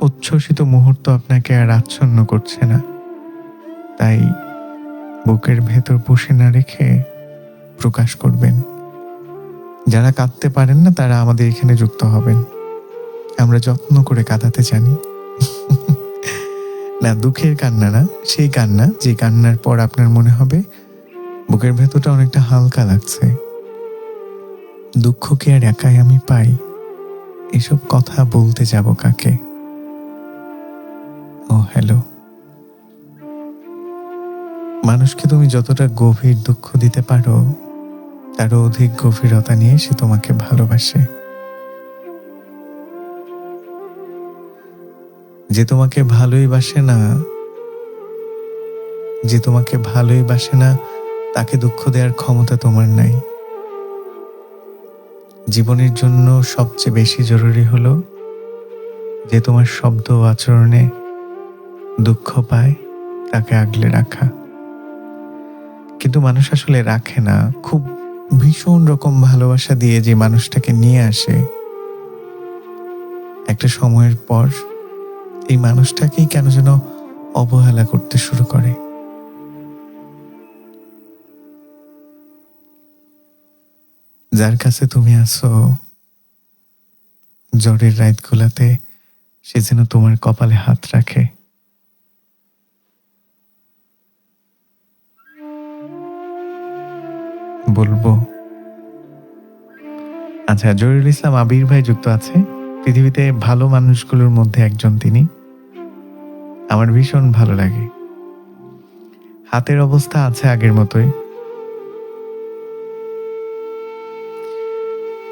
উচ্ছ্বসিত মুহূর্ত আপনাকে আর আচ্ছন্ন করছে না। তাই বুকের ভেতর পুষে না রেখে প্রকাশ করবেন। যারা কাঁদতে পারেন না তারা আমাদের এখানে যুক্ত হবেন, আমরা যত্ন করে কাঁদাতে জানি। না, দুঃখের কান্না না, সেই কান্না যে কান্নার পর আপনার মনে হবে বুকের ভেতরটা অনেকটা হালকা লাগছে। দুঃখকে আর একাই আমি পাই, এসব কথা বলতে যাব কাকে? ও হ্যালো। মানুষকে তুমি যতটা গভীর দুঃখ দিতে পারো তারও অধিক গভীরতা নিয়ে সে তোমাকে ভালোবাসে। যে তোমাকে ভালোই বাসে না, যে তোমাকে ভালোই বাসে না তাকে দুঃখ দেওয়ার ক্ষমতা তোমার নাই। জীবনের জন্য সবচেয়ে বেশি জরুরি হলো যে তোমার শব্দ ও আচরণে দুঃখ পায় তাকে আগলে রাখা। কিন্তু মানুষ আসলে রাখে না। খুব ভীষণ রকম ভালোবাসা দিয়ে যে মানুষটাকে নিয়ে আসে, একটা সময়ের পর এই মানুষটাকেই কেন যেন অবহেলা করতে শুরু করে। যার কাছে তুমি আছো ঝড়ের রাতগুলাতে, সে যেন তোমার কপালে হাত রাখে। বলবো? আচ্ছা, জহিরুল ইসলাম আবির ভাই যুক্ত আছে। পৃথিবীতে ভালো মানুষগুলোর মধ্যে একজন তিনি। আমার ভীষণ ভালো লাগে। হাতের অবস্থা আছে আগের মতোই।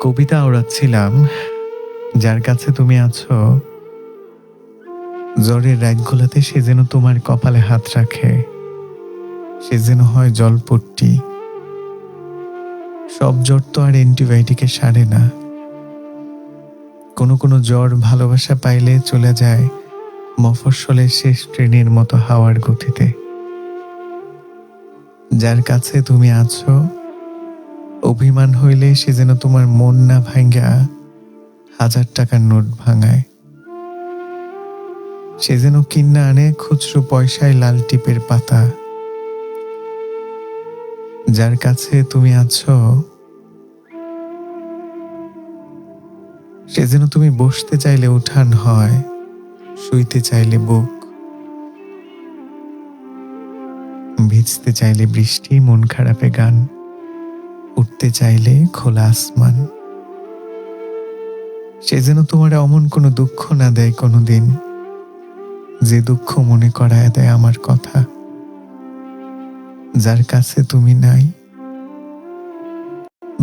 কবিতা ওড়াচ্ছিলাম, যার কাছে তুমি আছো ঝড়ের রাতগুলাতে, সে যেন তোমার কপালে হাত রাখে। সে যেন হয় জলপট্টি। সব জ্বর তো আর অ্যান্টিবায়োটিকে সারে না। কোনো কোনো জ্বর ভালোবাসা পাইলে চলে যায় মফস্বলের শেষ ট্রেনের মতো হাওয়ার গতিতে। যার কাছে তুমি আছো অভিমান হইলে, সে যেন তোমার মন না ভাঙ্গা 1000 টাকার নোট ভাঙায়। সে যেন কিন্না আনে খুচরো পয়সায় লাল টিপের পাতা। যার কাছে তুমি আছো সে যেন তুমি বসতে চাইলে উঠান হয়, শুইতে চাইলে বুক, ভিজতে চাইলে বৃষ্টি, মন খারাপে গান, উঠতে চাইলে খোলা আসমান। সে যেন তোমার অমন কোনো দুঃখ না দেয় কোনোদিন, যে দুঃখ মনে করায় দেয় আমার কথা। যার কাছে তুমি নাই,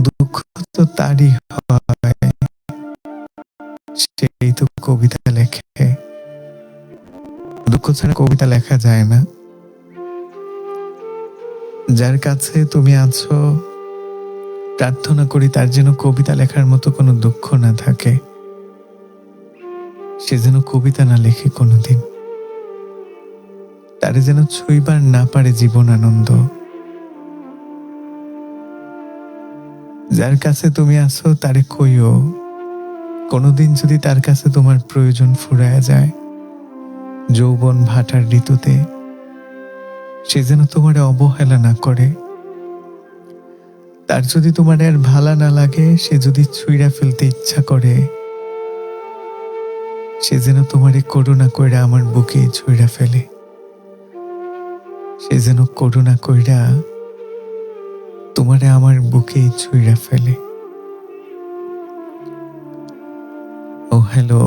দুঃখ তো তারই হয়, সেই তো কবিতা লেখে। দুঃখ ছাড়া কবিতা লেখা যায় না। যার কাছে তুমি আছো প্রার্থনা করি তার যেন কবিতা লেখার মতো কোনো দুঃখ না থাকে। সে যেন কবিতা না লেখে কোনোদিন, তারে যেন ছুঁইবার না পারে জীবন আনন্দ। যার কাছে তুমি আছো তারে কইও কোনোদিন যদি তার কাছে তোমার প্রয়োজন ফুরায় যায় যৌবন ভাটার ঋতুতে, সে যেন তোমার অবহেলা না করে। তার যদি তোমার আর ভালা না লাগে, সে যদি ছুঁইরা ফেলতে ইচ্ছা করে, সে যেন তোমারে করুণা কইরা আমার বুকে ছুঁইরা ফেলে। সে যেন করুণা কইরা তোমারে আমার বুকে ছুঁইরা ফেলে। ও হ্যালো,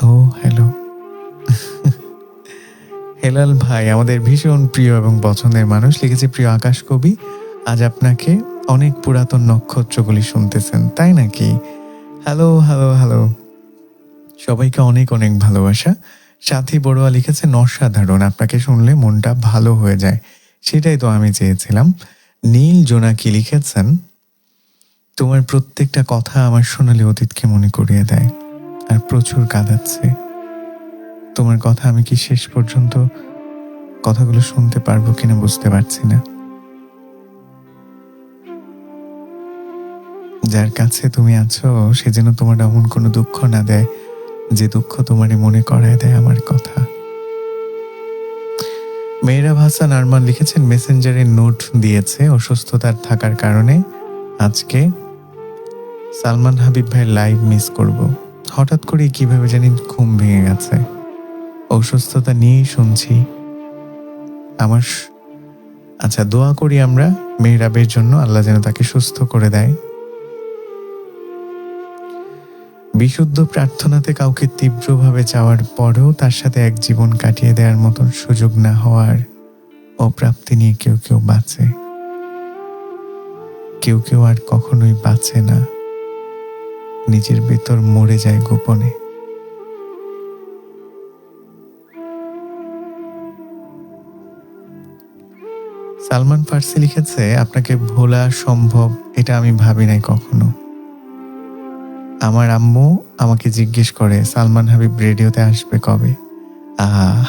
ও হ্যালো। হেলাল ভাই আমাদের ভীষণ প্রিয় এবং পছন্দের মানুষ, লিখেছে প্রিয় আকাশ কবি, আজ আপনাকে অনেক পুরাতন নক্ষত্রগুলি শুনতেছেন, তাই নাকি? হ্যালো হ্যালো হ্যালো, সবাইকে অনেক অনেক ভালোবাসা। সাথী বড়ুয়া লিখেছেন অসাধারণ, আপনাকে শুনলে মনটা ভালো হয়ে যায়, সেটাই তো আমি চেয়েছিলাম। নীল জোনাকি লিখেছেন তোমার প্রত্যেকটা কথা আমার সোনালী অতীতকে মনে করিয়ে দেয় আর প্রচুর কাঁদাচ্ছে। তোমার কথা আমি কি শেষ পর্যন্ত কথাগুলো শুনতে পারবো কিনা বুঝতে পারছি না। যার কাছে তুমি আছো সে যেন তোমার এমন কোনো দুঃখ না দেয়, যে দুঃখ তোমারে মনে করায় দেয় আমার কথা। মেহরাব হাসান আরমান লিখেছেন মেসেঞ্জারে নোট দিয়েছে অসুস্থতার থাকার কারণে আজকে সালমান হাবিব ভাই লাইভ মিস করব। হঠাৎ করে কিভাবে জানি ঘুম ভেঙে গেছে, অসুস্থতা নিয়েই শুনছি আমার। আচ্ছা, দোয়া করি আমরা মেহরাবের জন্য, আল্লাহ যেন তাকে সুস্থ করে দেয়। বিশুদ্ধ প্রার্থনাতে কাউকে তীব্রভাবে চাওয়ার পরেও তার সাথে এক জীবন কাটিয়ে দেওয়ার মতন সুযোগ না হওয়ার অপ্রাপ্তি নিয়ে কেউ কেউ বাঁচে, কেউ কেউ আর কখনোই বাঁচে না, নিজের ভেতর মরে যায় গোপনে। সালমান ফার্সি লিখেছে আপনাকে ভোলা সম্ভব এটা আমি ভাবি নাই কখনো। আমার আম্মু আমাকে জিজ্ঞেস করে সালমান হাবিব রেডিওতে আসবে কবে। আহ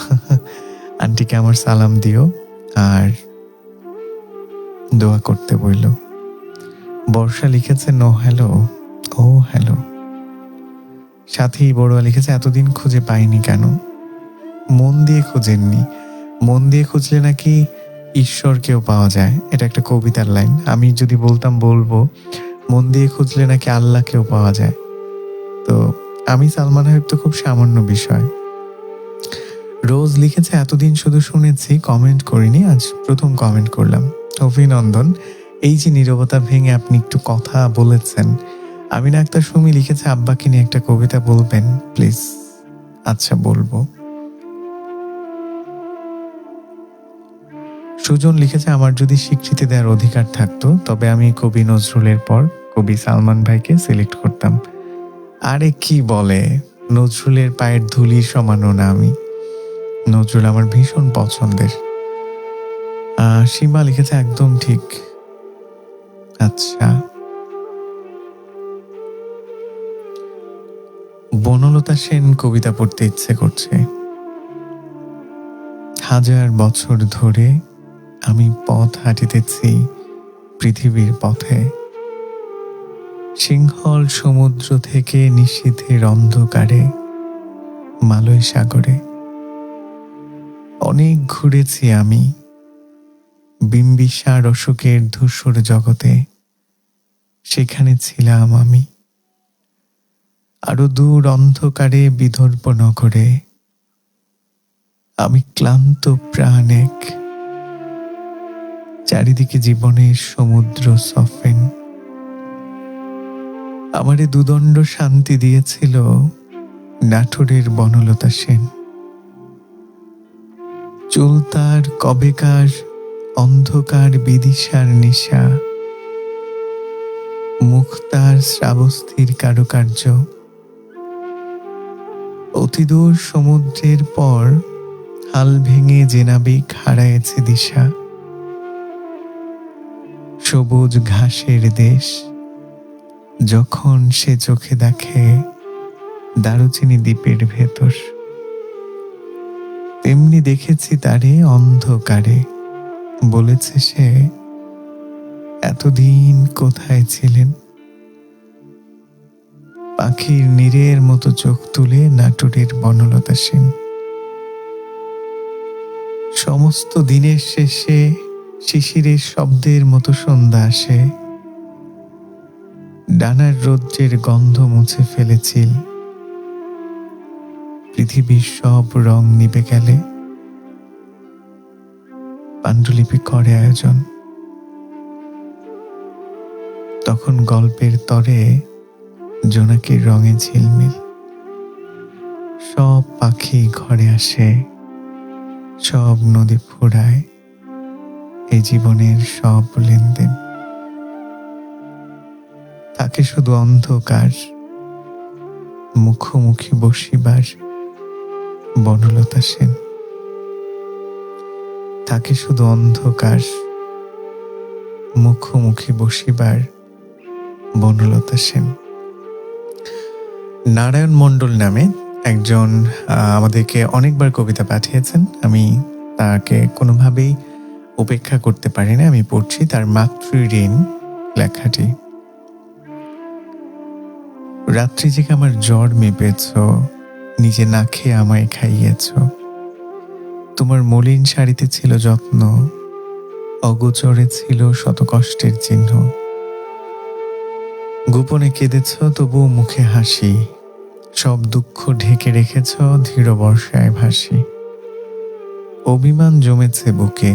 আন্টিকে আমার সালাম দিও আর দোয়া করতে বইল। বর্ষা লিখেছে নো হ্যালো। ও হ্যালো। সাথেই বড়ুয়া লিখেছে এতদিন খুঁজে পাইনি কেন? মন দিয়ে খুঁজেননি। মন দিয়ে খুঁজলে নাকি ঈশ্বরকেও পাওয়া যায়। এটা একটা কবিতার লাইন। আমি যদি বলতাম বলবো মন দিয়ে খুঁজলে নাকি আল্লাহকেও পাওয়া যায়। তো আমি সালমান হাবিব তো খুব সামান্য বিষয়। রোজ লিখেছে এতদিন শুধু শুনেছি, কমেন্ট করিনি, আজ প্রথম কমেন্ট করলাম। অভিনন্দন। এই যে নীরবতা ভেঙে আপনি একটু কথা বলেছেন। আমিনা আক্তার সুমি লিখেছে আব্বাকে নিয়ে একটা কবিতা বলবেন প্লিজ। আচ্ছা বলবো। সুজন লিখেছে আমার যদি স্বীকৃতি দেওয়ার অধিকার থাকতো তবে আমি কবি নজরুলের পর কবি সালমান ভাইকে সিলেক্ট করতাম। আরে কি বলে, নজরুলের পায়ের ধুলির সমানও না আমি। নজরুল আমার ভীষণ পছন্দের। সীমা লিখেছে একদম ঠিক। আচ্ছা, বনলতা সেন কবিতা পড়তে ইচ্ছে করছে। হাজার বছর ধরে আমি পথ হাঁটিতেছি পৃথিবীর পথে, সিংহল সমুদ্র থেকে নিশীথের অন্ধকারে মালয় সাগরে। অনেক ঘুরেছি আমি বিম্বিসার অশোকের ধূসর জগতে, সেখানে ছিলাম আমি। আরো দূর অন্ধকারে বিদর্ভ নগরে আমি ক্লান্ত প্রাণ এক, চারিদিকে জীবনের সমুদ্র সফেন। আমারে দুদণ্ড শান্তি দিয়েছিল নাটোরের বনলতা সেন। চুল তার কবেকার অন্ধকার বিদিশার নিশা, মুখ তার শ্রাবস্থির কারুকার্য। অতিদূর সমুদ্রের পর হাল ভেঙে যে নাবিক হারায়েছে দিশা, সবুজ ঘাসের দেশ যখন সে চোখে দেখে দারুচিনি দ্বীপের ভেতর, তেমনি দেখেছি তারে অন্ধকারে। বলেছে সে এতদিন কোথায় ছিলেন। পাখির নীরের মতো চোখ তুলে নাটোরের বনলতা সেন। সমস্ত দিনের শেষে শিশিরের শব্দের মতো সন্ধ্যা আসে, ডানার রৌদ্রের গন্ধ মুছে ফেলেছিল। পৃথিবীর সব রং নিভে গেলে পাণ্ডুলিপি করে আয়োজন। তখন গল্পের তরে জোনাকির রঙে ঝিলমিল। সব পাখি ঘরে আসে, সব নদী ফুরায় এই জীবনের সব লেনদেন। তাকে শুধু অন্ধকার মুখোমুখি বসিবার বনলতা সেন। তাকে শুধু অন্ধকার মুখোমুখি বসিবার বনলতা সেন। নারায়ণ মণ্ডল নামে একজন আমাদেরকে অনেকবার কবিতা পাঠিয়েছেন। আমি তাকে কোনোভাবেই উপেক্ষা করতে পারি না। আমি পড়ছি তার মাতৃঋণ লেখাটি। রাত্রি জেগে আমার জ্বর মেপেছ, নিজে না খেয়ে আমায় খাইয়েছ। তোমার মলিন শাড়িতে ছিল যত্ন, অগোচরে ছিল শত কষ্টের চিহ্ন। গোপনে কেঁদেছ তবুও মুখে হাসি, সব দুঃখ ঢেকে রেখেছ ধীর বর্ষায় ভাসি। অভিমান জমেছে বুকে,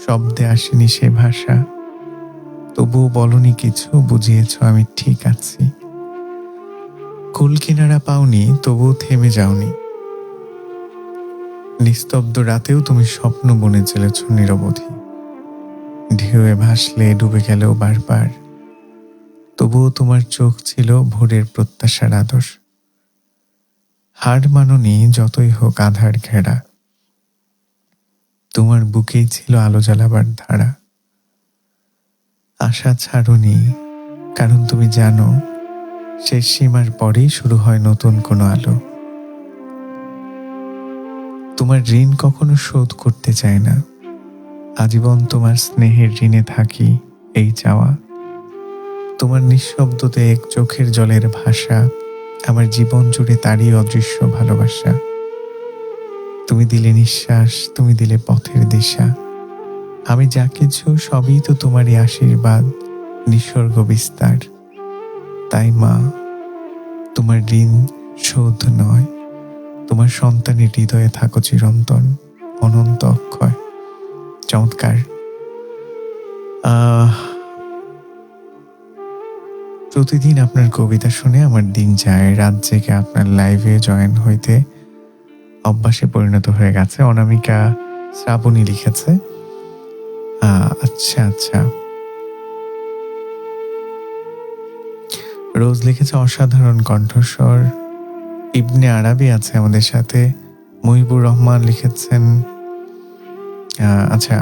শব্দে আসেনি সে ভাষা, তবুও বলনি কিছু, বুঝিয়েছ আমি ঠিক আছি। কুল কিনারা পাওনি তবুও থেমে যাওনি, নিস্তব্ধ রাতেও তুমি স্বপ্ন বনে চলেছ নিরবধি। ঢেউয়ে ভাসলে ডুবে গেলেও বারবার, তবুও তোমার চোখ ছিল ভোরের প্রত্যাশার আদর। হার মাননি যতই হোক আধার ঘেরা, তোমার বুকেই ছিল আলো জ্বালাবার ধারা। আশা ছাড়নি কারণ তুমি জানো শেষ সীমার পরেই শুরু হয় নতুন কোনো আলো। তোমার ঋণ কখনো শোধ করতে চায় না, আজীবন তোমার স্নেহের ঋণে থাকি, এই চাওয়া। তোমার নিঃশব্দতে এক চোখের জলের ভাষা, আমার জীবন জুড়ে তারই অদৃশ্য ভালোবাসা। তুমি দিলে নিঃশ্বাস, তুমি দিলে পথের দিশা, আমি যা কিছু সবই তো তোমারই আশীর্বাদ, নিসর্গ বিস্তার। তাই মা, তোমার ঋণ শোধ নয়, তোমার সন্তানের হৃদয়ে থাকো চিরন্তন, অনন্ত অক্ষয়। চমৎকার। আহ প্রতিদিন আপনার কবিতা শুনে আমার দিন যায়, রাত জেগে আপনার লাইভে জয়েন হইতে অভ্যাসে পরিণত হয়ে গেছে। অনামিকা শ্রাবণী লিখেছে। আচ্ছা আচ্ছা। রোজ লিখেছে অসাধারণ কণ্ঠস্বর। ইবনে আরাবি আছে আমাদের সাথে। মুহিবুর রহমান লিখেছেন আচ্ছা,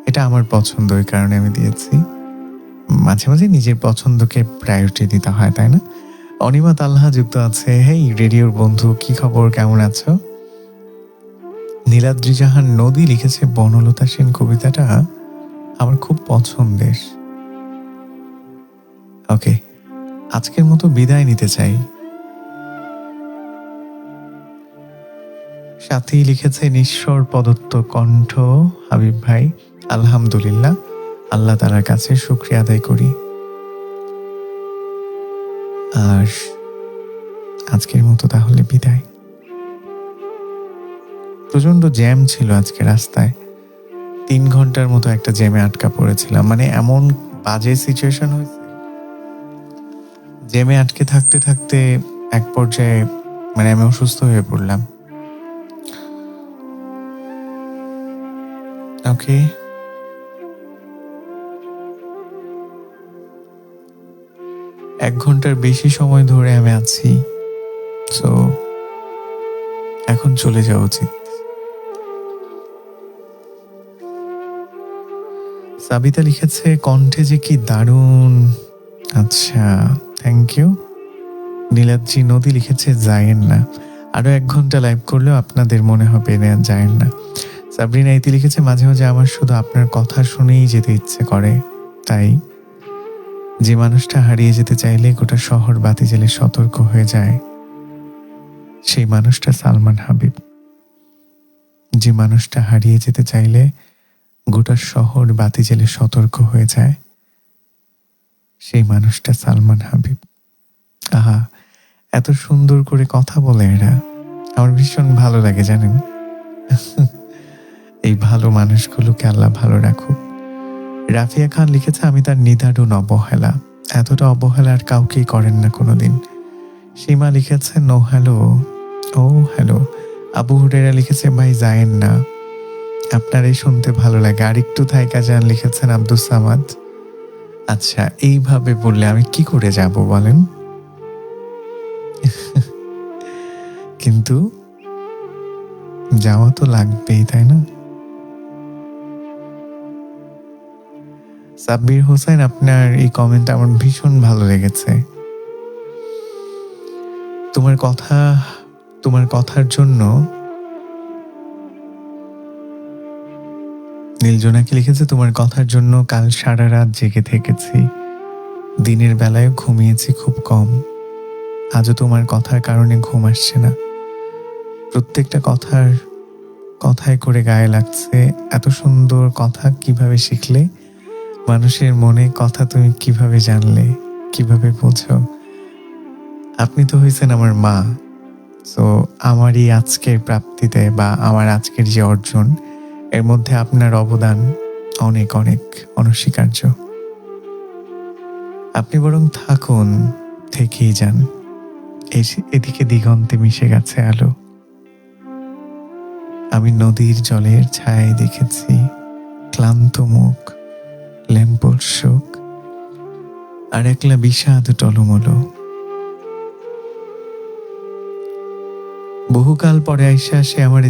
এটা আমার পছন্দ, ওই কারণে আমি দিয়েছি। মাঝে মাঝে নিজের পছন্দকে প্রায়োরিটি দিতে হয়, তাই না? অনিমা তাল্লাহা যুক্ত আছে। হেই রেডিওর বন্ধু, কি খবর, কেমন আছো? নীলাদ্রি জাহান নদী লিখেছে বনলতা সেন কবিতাটা আমার খুব পছন্দের। ওকে, আজকের মতো বিদায় নিতে চাই। সাথেই লিখেছে নিঃস্বর প্রদত্ত কণ্ঠ হাবিব ভাই। আলহামদুলিল্লাহ, আল্লাহ তাআলার কাছে শুকরিয়া আদায় করি। আর আজকের মতো তাহলে বিদায়। প্রচন্ড জ্যাম ছিল আজকে রাস্তায়, 3 ঘন্টার মতো একটা জ্যামে আটকা পড়েছিলাম। মানে এমন বাজে সিচুয়েশন হয়েছে, জ্যামে আটকে থাকতে থাকতে এক পর্যায়ে মানে আমি অসুস্থ হয়ে পড়লাম। ওকে, এক ঘন্টার বেশি সময় ধরে আমি আছি, সো এখন চলে যাওয়া উচিত। সাবিতা লিখেছে কণ্ঠে যে কি দারুণ। আচ্ছা, থ্যাংক ইউ। নীলাদ্রি নদী লিখেছে যায়েন না, আরো 1 ঘন্টা লাইভ করলেও আপনাদের মনে হবে না যায়েন না। সাবরিনা ইতি লিখেছে মাঝে মাঝে আমার শুধু আপনার কথা শুনেই যেতে ইচ্ছে করে, তাই যে মানুষটা হারিয়ে যেতে চাইলে গোটা শহর বাতি জ্বেলে সতর্ক হয়ে যায়, সেই মানুষটা সালমান হাবিব। যে মানুষটা হারিয়ে যেতে চাইলে গোটা শহর বাতি জ্বেলে সতর্ক হয়ে যায়, সেই মানুষটা সালমান হাবিব। আহা, এত সুন্দর করে কথা বলে এরা, আমার ভীষণ ভালো লাগে জানেন। এই ভালো মানুষগুলোকে আল্লাহ ভালো রাখুক। রাফিয়া খান লিখেছে আমি তার নিদারুণ অবহেলা, এতটা অবহেলা আর কাউকেই করেন না কোনোদিন। সীমা লিখেছে নো হ্যালো। ও হ্যালো। আবু হুরেরা লিখেছে ভাই যায়েন না, আপনারই শুনতে ভালো লাগে। আর একটু থাইকা যান লিখেছেন আব্দুস সামাদ। আচ্ছা, এইভাবে বললে আমি কি করে যাব বলেন? কিন্তু যাওয়া তো লাগবেই, তাই না? সাব্বির হোসেন, আপনার এই কমেন্ট আমার ভীষণ ভালো লেগেছে। তোমার কথার জন্য নীলজোনাকি লিখেছে তোমার কথার জন্য কাল সারা রাত জেগে থেকেছি, দিনের বেলায় ঘুমিয়েছি খুব কম। আজও তোমার কথার কারণে ঘুম আসছে না। প্রত্যেকটা কথায় করে গায়ে লাগছে। এত সুন্দর কথা কিভাবে শিখলে? মানুষের মনে কথা তুমি কিভাবে জানলে, কিভাবে বোঝো? আপনি তো হয়েছেন আমার মা। সো আমার এই আজকের প্রাপ্তিতে বা আমার আজকের যে অর্জন, এর মধ্যে আপনার অবদান অনেক অনেক অনস্বীকার্য। আপনি বরং থাকুন, থেকেই যান। এদিকে দিগন্তে মিশে গেছে আলো। আমি নদীর জলের ছায়ায় দেখেছি ক্লান্ত মুখ, ল্যাম্পোর শোক আর একলা বিষাদ টলমলো। বহুকাল পরে আইসা সে আমারে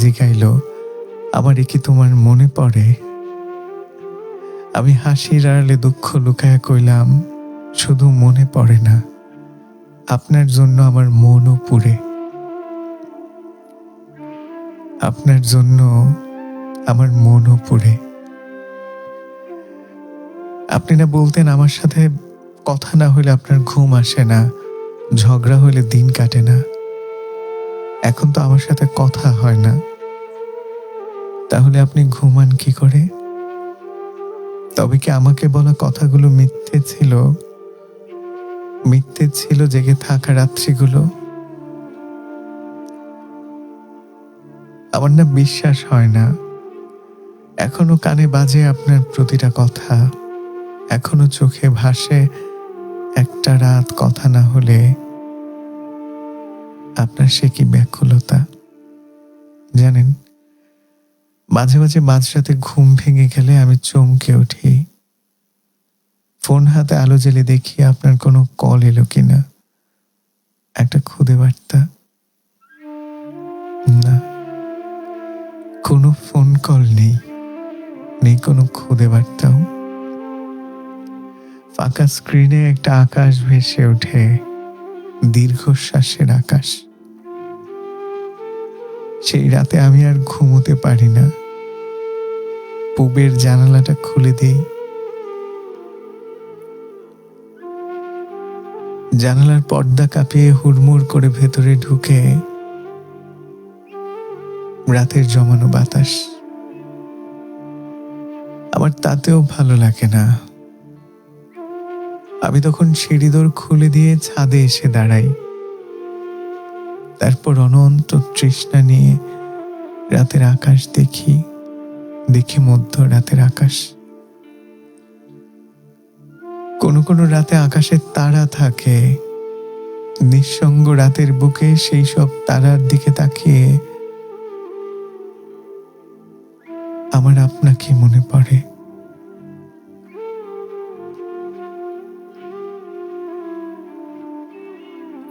জিগাইল, আমারে কি তোমার মনে পড়ে? আমি হাসির আড়ালে দুঃখ লুকায়া কইলাম, শুধু মনে পড়ে না, আপনার জন্য আমার মনও পুড়ে। আপনার জন্য আমার মনও পুড়ে। আপনি না বলতেন আমার সাথে কথা না হলে আপনার ঘুম আসে না, ঝগড়া হলে দিন কাটে না। এখন তো আমার সাথে কথা হয় না, তাহলে আপনি ঘুমান কি করে? তবে কি আমাকে বলা কথাগুলো মিথ্যে ছিল? মিথ্যে ছিল জেগে থাকা রাত্রিগুলো? আমার না বিশ্বাস হয় না। এখনো কানে বাজে আপনার প্রতিটা কথা, এখনো চোখে ভাসে একটা রাত কথা না হলে আপনার সে কি ব্যাকুলতা। জানেন, মাঝে মাঝে মাঝরাতে ঘুম ভেঙে গেলে আমি চমকে উঠি। ফোন হাতে আলো জ্বেলে দেখি আপনার কোনো কল এলো কিনা, একটা খুদে বার্তা। না, কোনো ফোন কল নেই, নেই কোনো খুদে বার্তাও। ফাঁকা স্ক্রিনে একটা আকাশ ভেসে ওঠে, দীর্ঘশ্বাসের আকাশ। সেই রাতে আমি আর ঘুমোতে পারি না, পূবের জানালাটা খুলে দিই। জানালার পর্দা কাঁপিয়ে হুড়মুড় করে ভেতরে ঢুকে রাতের জমানো বাতাস। আমার তাতেও ভালো লাগে না। আমি তখন সিঁড়িদোর খুলে দিয়ে ছাদে এসে দাঁড়াই। তারপর অনন্ত তৃষ্ণা নিয়ে রাতের আকাশ দেখি, দেখি মধ্য রাতের আকাশ। কোনো কোনো রাতে আকাশে তারা থাকে। নিঃসঙ্গ রাতের বুকে সেই সব তারার দিকে তাকিয়ে আমার আপনাকে মনে পড়ে।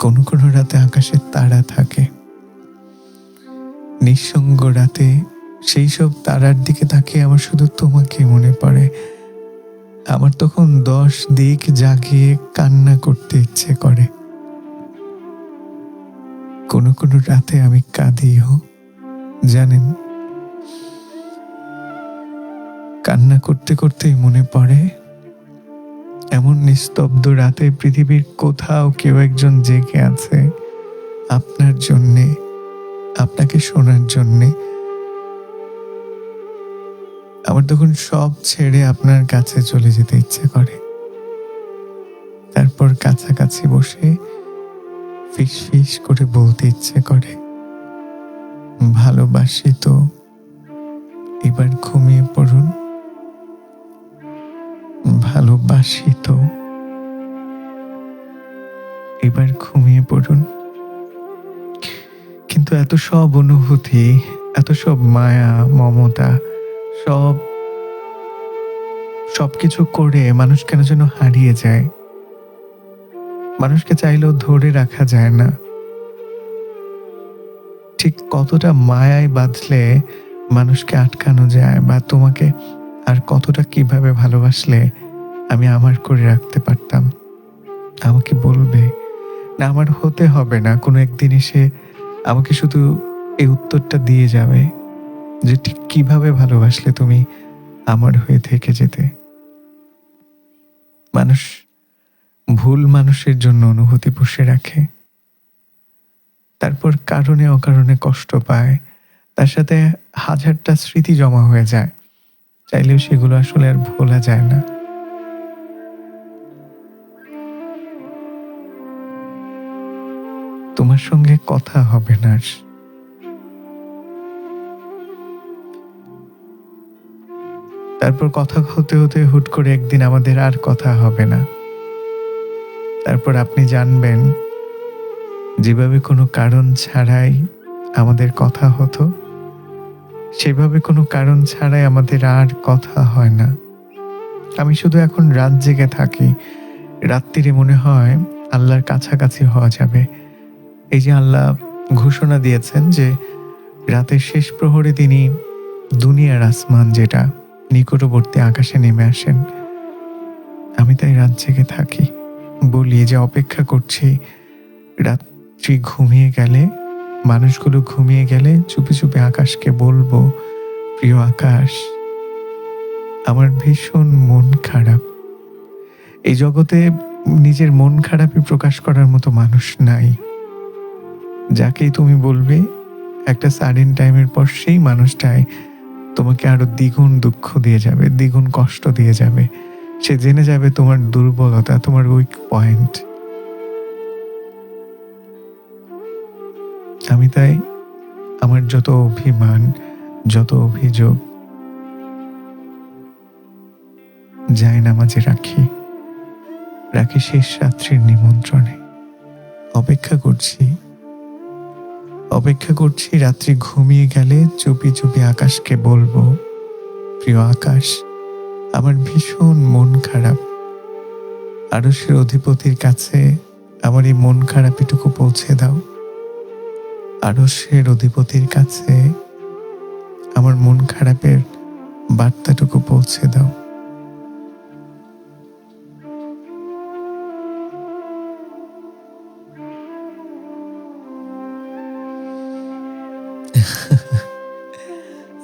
কোনো কোনো রাতে আকাশে তারা থাকে। নিঃসঙ্গ রাতে সেই সব তারার দিকে তাকিয়ে আমার শুধু তোমাকে মনে পড়ে। আমার তখন 10 দিক জাগিয়ে কান্না করতে ইচ্ছে করে। কোনো কোনো রাতে আমি কাঁদিও, জানেন। কান্না করতে করতেই মনে পড়ে এমন নিস্তব্ধ রাতে পৃথিবীর কোথাও কেউ একজন জেগে আছে আপনার জন্যে, আপনাকে শোনার জন্যে। আমার তখন সব ছেড়ে আপনার কাছে চলে যেতে ইচ্ছে করে। তারপর কাছাকাছি বসে ফিস ফিস করে বলতে ইচ্ছে করে, ভালোবাসি তো, এবার ঘুমিয়ে পড়ুন। ভালোবাসি তো, এবার ঘুমিয়ে পড়ুন। কিন্তু এত সব অনুভূতি, এত সব মায়া মমতা, সবকিছু করে মানুষ কেন যেন হারিয়ে যায়। মানুষকে চাইলেও ধরে রাখা যায় না। ঠিক কতটা মায়ায় বাঁধলে মানুষকে আটকানো যায়, বা তোমাকে আর কতটা কিভাবে ভালোবাসলে আমি আমার করে রাখতে পারতাম। আমাকে বলবে না, আমার হতে হবে না। কোনো একদিন এসে আমাকে শুধু এই উত্তরটা দিয়ে যাবে যে ঠিক কিভাবে ভালোবাসলে তুমি আমার হয়ে থেকে যেতে। মানুষ ভুল মানুষের জন্য অনুভূতি পুষে রাখে, তারপর কারণে অকারণে কষ্ট পায়, তার সাথে হাজারটা স্মৃতি জমা হয়ে যায়, চাইলেও সেগুলো আসলে আর ভোলা যায় না। তোমার সঙ্গে কথা হবে না আর। তারপর কথা হতে হতে হুট করে একদিন আমাদের আর কথা হবে না। তারপর আপনি জানবেন যেভাবে কোনো কারণ ছাড়াই আমাদের কথা হতো, সেভাবে কোনো কারণ ছাড়াই আমাদের আর কথা হয় না। আমি শুধু এখন রাত জেগে থাকি। রাত্রিরে মনে হয় আল্লাহর কাছাকাছি হওয়া যাবে। এই যে আল্লাহ ঘোষণা দিয়েছেন যে রাতের শেষ প্রহরে তিনি দুনিয়ার আসমান যেটা নিকটবর্তী আকাশে নেমে আসেন। আমি তাই রাত জেগে থাকি, বলি যে অপেক্ষা করছি রাত্রি ঘুমিয়ে গেলে, মানুষগুলো ঘুমিয়ে গেলে চুপি চুপি আকাশকে বলবো, প্রিয় আকাশ, আমার ভীষণ মন খারাপ। এই জগতে নিজের মন খারাপই প্রকাশ করার মতো মানুষ নাই। যাকেই তুমি বলবে একটা সাডেন টাইমের পর সেই মানুষটাই তোমাকে আরো দ্বিগুণ দুঃখ দিয়ে যাবে, দ্বিগুণ কষ্ট দিয়ে যাবে। সে জেনে যাবে তোমার দুর্বলতা, তোমার উইক পয়েন্ট। আমি তাই আমার যত অভিমান, যত অভিযোগ জায়নামাজে রাখি শেষ রাত্রির নিমন্ত্রণে। অপেক্ষা করছি রাত্রি ঘুমিয়ে গেলে চুপি চুপি আকাশকে বলবো, প্রিয় আকাশ, আমার ভীষণ মন খারাপ। আরশের অধিপতির কাছে আমার এই মন খারাপিটুকু পৌঁছে দাও। আরশের অধিপতির কাছে আমার মন খারাপের বার্তাটুকু পৌঁছে দাও।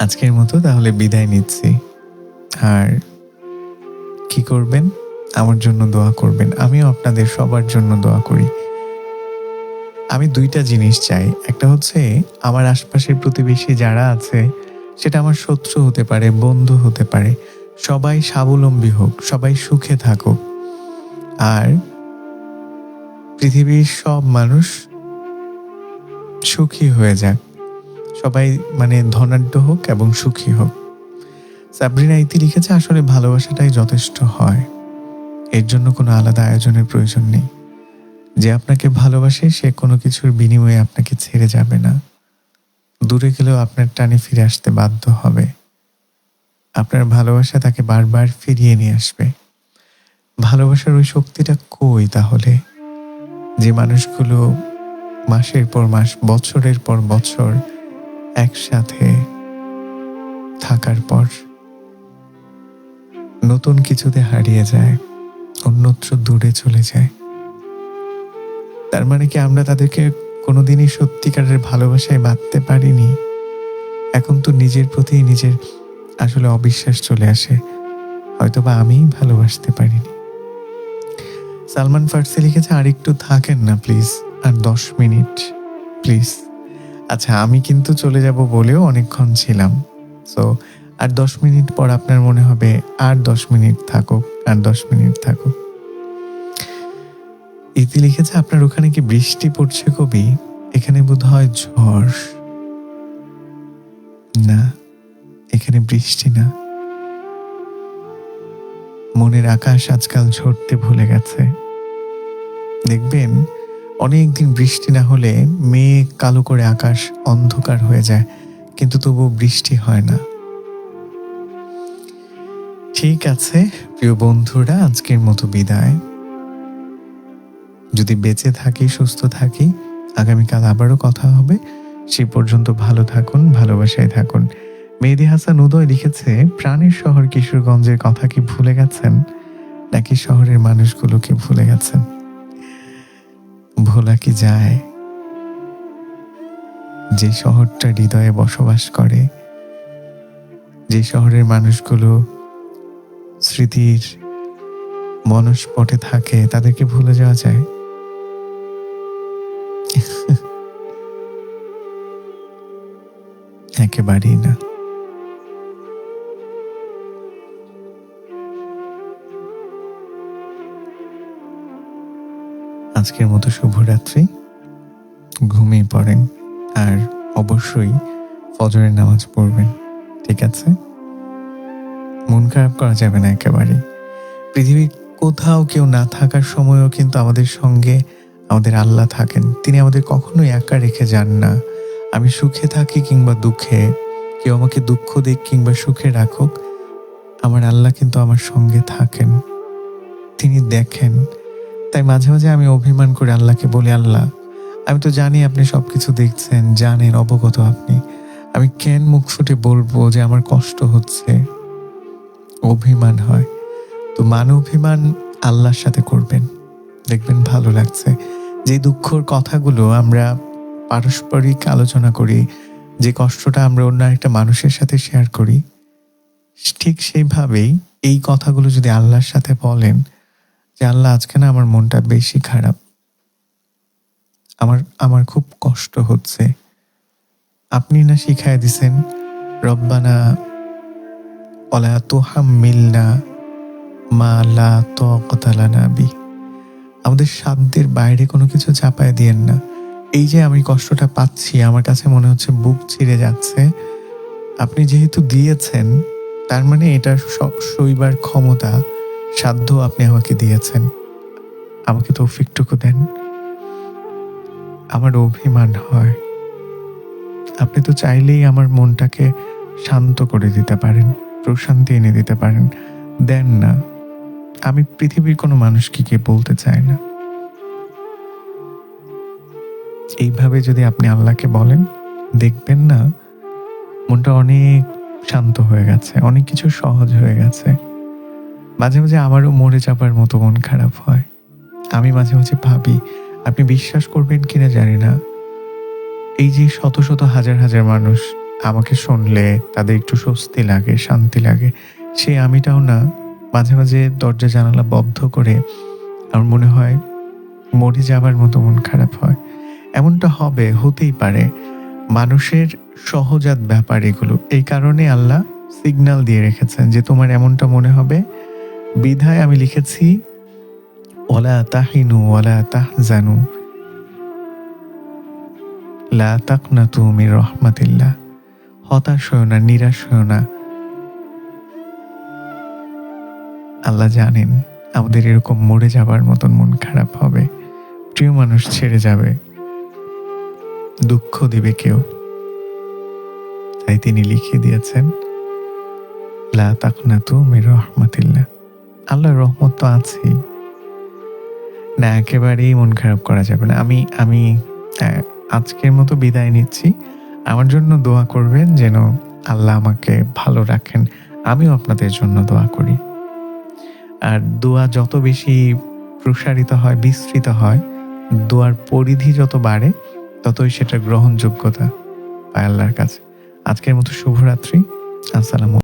আজকের মতো তাহলে বিদায় নিচ্ছি। আর কি করবেন, আমার জন্য দোয়া করবেন। আমিও আপনাদের সবার জন্য দোয়া করি। আমি দুইটা জিনিস চাই। একটা হচ্ছে আমার আশপাশের প্রতিবেশী যারা আছে, সেটা আমার শত্রু হতে পারে, বন্ধু হতে পারে, সবাই স্বাবলম্বী হোক, সবাই সুখে থাকুক। আর পৃথিবীর সব মানুষ সুখী হয়ে যাক, সবাই ধনাঢ্য হোক এবং সুখী হোক। সাবরিনা ইতি লিখেছে, আসলে ভালোবাসাটাই যথেষ্ট হয়, এর জন্য কোনো আলাদা আয়োজনের প্রয়োজন নেই। যে আপনাকে ভালোবাসে সে কোনো কিছুর বিনিময়ে আপনাকে ছেড়ে যাবে না। দূরে গেলেও আপনার টানে ফিরে আসতে বাধ্য হবে। আপনার ভালোবাসা তাকে বারবার ফিরিয়ে নিয়ে আসবে। ভালোবাসার ওই শক্তিটা কই তাহলে? যে মানুষগুলো মাসের পর মাস, বছরের পর বছর একসাথে থাকার পর নতুন কিছুতে হারিয়ে যায়, অন্যত্র দূরে চলে যায়। তার মানে কি আমরা তাদেরকে কোনোদিনই সত্যিকারের ভালোবাসায় বাঁধতে পারিনি? এখন তো নিজের প্রতি নিজের আসলে অবিশ্বাস চলে আসে, হয়তোবা আমিই ভালোবাসতে পারিনি। সালমান ফার্সি লিখেছে, আর একটু থাকেন না প্লিজ, আর 10 মিনিট প্লিজ। আচ্ছা, আমি কিন্তু চলে যাব বলেও অনেকক্ষণ ছিলাম। সো আর 10 মিনিট পর আপনার মনে হবে আর 10 মিনিট থাকুক, আর 10 মিনিট থাকুক। ইতি লিখেছে, আপনার ওখানে কি বৃষ্টি পড়ছে কবি? এখানে বোধহয় ঝড়। না, এখানে বৃষ্টি না। মনের আকাশ আজকাল ঝরতে ভুলে গেছে। দেখবেন অনেকদিন বৃষ্টি না হলে মেঘ কালো করে আকাশ অন্ধকার হয়ে যায়, কিন্তু তবুও বৃষ্টি হয় না। ঠিক আছে প্রিয় বন্ধুরা, আজকের মতো বিদায়। যদি বেঁচে থাকি, সুস্থ থাকি, আগামীকাল আবারও কথা হবে। সে পর্যন্ত ভালো থাকুন, ভালোবাসায় থাকুন। মেহেদী হাসান উদয় লিখেছে, প্রাণের শহর কিশোরগঞ্জের কথা কি ভুলে গেছেন, নাকি শহরের মানুষগুলোকে ভুলে গেছেন? ভোলা কি যায়? যে শহরটা হৃদয়ে বসবাস করে, যে শহরের মানুষগুলো স্মৃতির মনস্পটে থাকে, তাদেরকে ভুলে যাওয়া যায়? একেবারেই না। আজকের মতো শুভরাত্রি, ঘুমিয়ে পড়েন, আর অবশ্যই ফজরের নামাজ পড়বেন। ঠিক আছে? মন খারাপ করা যাবে না একেবারে। পৃথিবীর কোথাও কেউ না থাকার সময়ও কিন্তু আমাদের সঙ্গে আমাদের আল্লাহ থাকেন। তিনি আমাদের কখনোই একা রেখে যান না। আমি সুখে থাকি কিংবা দুঃখে, কেউ আমাকে দুঃখ দিক কিংবা সুখে রাখুক, আমার আল্লাহ কিন্তু আমার সঙ্গে থাকেন, তিনি দেখেন। তাই মাঝে মাঝে আমি অভিমান করে আল্লাহকে বলি, আল্লাহ, আমি তো জানি আপনি সবকিছু দেখছেন, জানেন, অবগত আপনি। আমি কেন মুখ ফুটে বলবো যে আমার কষ্ট হচ্ছে? অভিমান হয়। তো মান অভিমান আল্লাহর সাথে করবেন, দেখবেন ভালো লাগছে। যে দুঃখর কথাগুলো আমরা পারস্পরিক আলোচনা করি, যে কষ্টটা আমরা অন্য একটা মানুষের সাথে শেয়ার করি, ঠিক সেইভাবেই এই কথাগুলো যদি আল্লাহর সাথে বলেন যে আল্লাহ আজকে না আমার মনটা বেশি খারাপ, আমার আমার খুব কষ্ট হচ্ছে। আপনি না শিখায় দিছেন রব্বানা ওয়ালা তুহাম্মিলনা মা লা তাকাতা লানা বিহি, আমাদের সাধ্যের বাইরে কোনো কিছু চাপায় দিয়েন না। এই যে আমি কষ্টটা পাচ্ছি, আমার কাছে মনে হচ্ছে বুক ছিঁড়ে যাচ্ছে, আপনি যেহেতু দিয়েছেন তার মানে এটা সইবার ক্ষমতা, সাধ্য আপনি আমাকে দিয়েছেন, আমাকে তৌফিকটুকু দেন। আমার অভিমান হয়, আপনি তো চাইলেই আমার মনটাকে শান্ত করে দিতে পারেন, প্রশান্তি এনে দিতে পারেন, দেন না। আমি পৃথিবীর কোনো মানুষকে গিয়ে বলতে চাই না। এইভাবে যদি আপনি আল্লাহকে বলেন, দেখবেন না মনটা অনেক শান্ত হয়ে গেছে, অনেক কিছু সহজ হয়ে গেছে। মাঝে মাঝে আমারও মরে যাবার মতো মন খারাপ হয়। আমি মাঝে মাঝে ভাবি, আপনি বিশ্বাস করবেন কিনা জানি না, এই যে শত শত হাজার হাজার মানুষ আমাকে শুনলে তাদের একটু স্বস্তি লাগে, শান্তি লাগে, সেই আমিটাও না মাঝে মাঝে দরজা জানালা বন্ধ করে আমার মনে হয় মরে যাবার মতো মন খারাপ হয়। এমনটা হবে, হতেই পারে, মানুষের সহজাত ব্যাপার এগুলো। এই কারণে আল্লাহ সিগন্যাল দিয়ে রেখেছেন যে তোমার এমনটা মনে হবে, বিধায় আমি লিখেছি ওয়ালা তাহিনু ওয়ালা তাহজানু লা তাকনাতু মির রাহমাতিল্লাহ, হতাশ হও না, নিরাশ হও না। আল্লাহ জানেন আমাদের এরকম মরে যাবার মতন মন খারাপ হবে, প্রিয় মানুষ ছেড়ে যাবে, দুঃখ দিবে কেউ, তাই তিনি লিখিয়ে দিয়েছেন লা তাকনাতু মির রাহমাতিল্লাহ। আল্লাহর রহমত তো আছেই, না একেবারেই মন খারাপ করা যাবে না। আমি আজকের মতো বিদায় নিচ্ছি। আমার জন্য দোয়া করবেন যেন আল্লাহ আমাকে ভালো রাখেন, আমিও আপনাদের জন্য দোয়া করি। আর দোয়া যত বেশি প্রসারিত হয়, বিস্তৃত হয়, দোয়ার পরিধি যত বাড়ে, ততই সেটা গ্রহণযোগ্যতা পায় আল্লাহর কাছে। আজকের মতো শুভরাত্রি, আসসালামু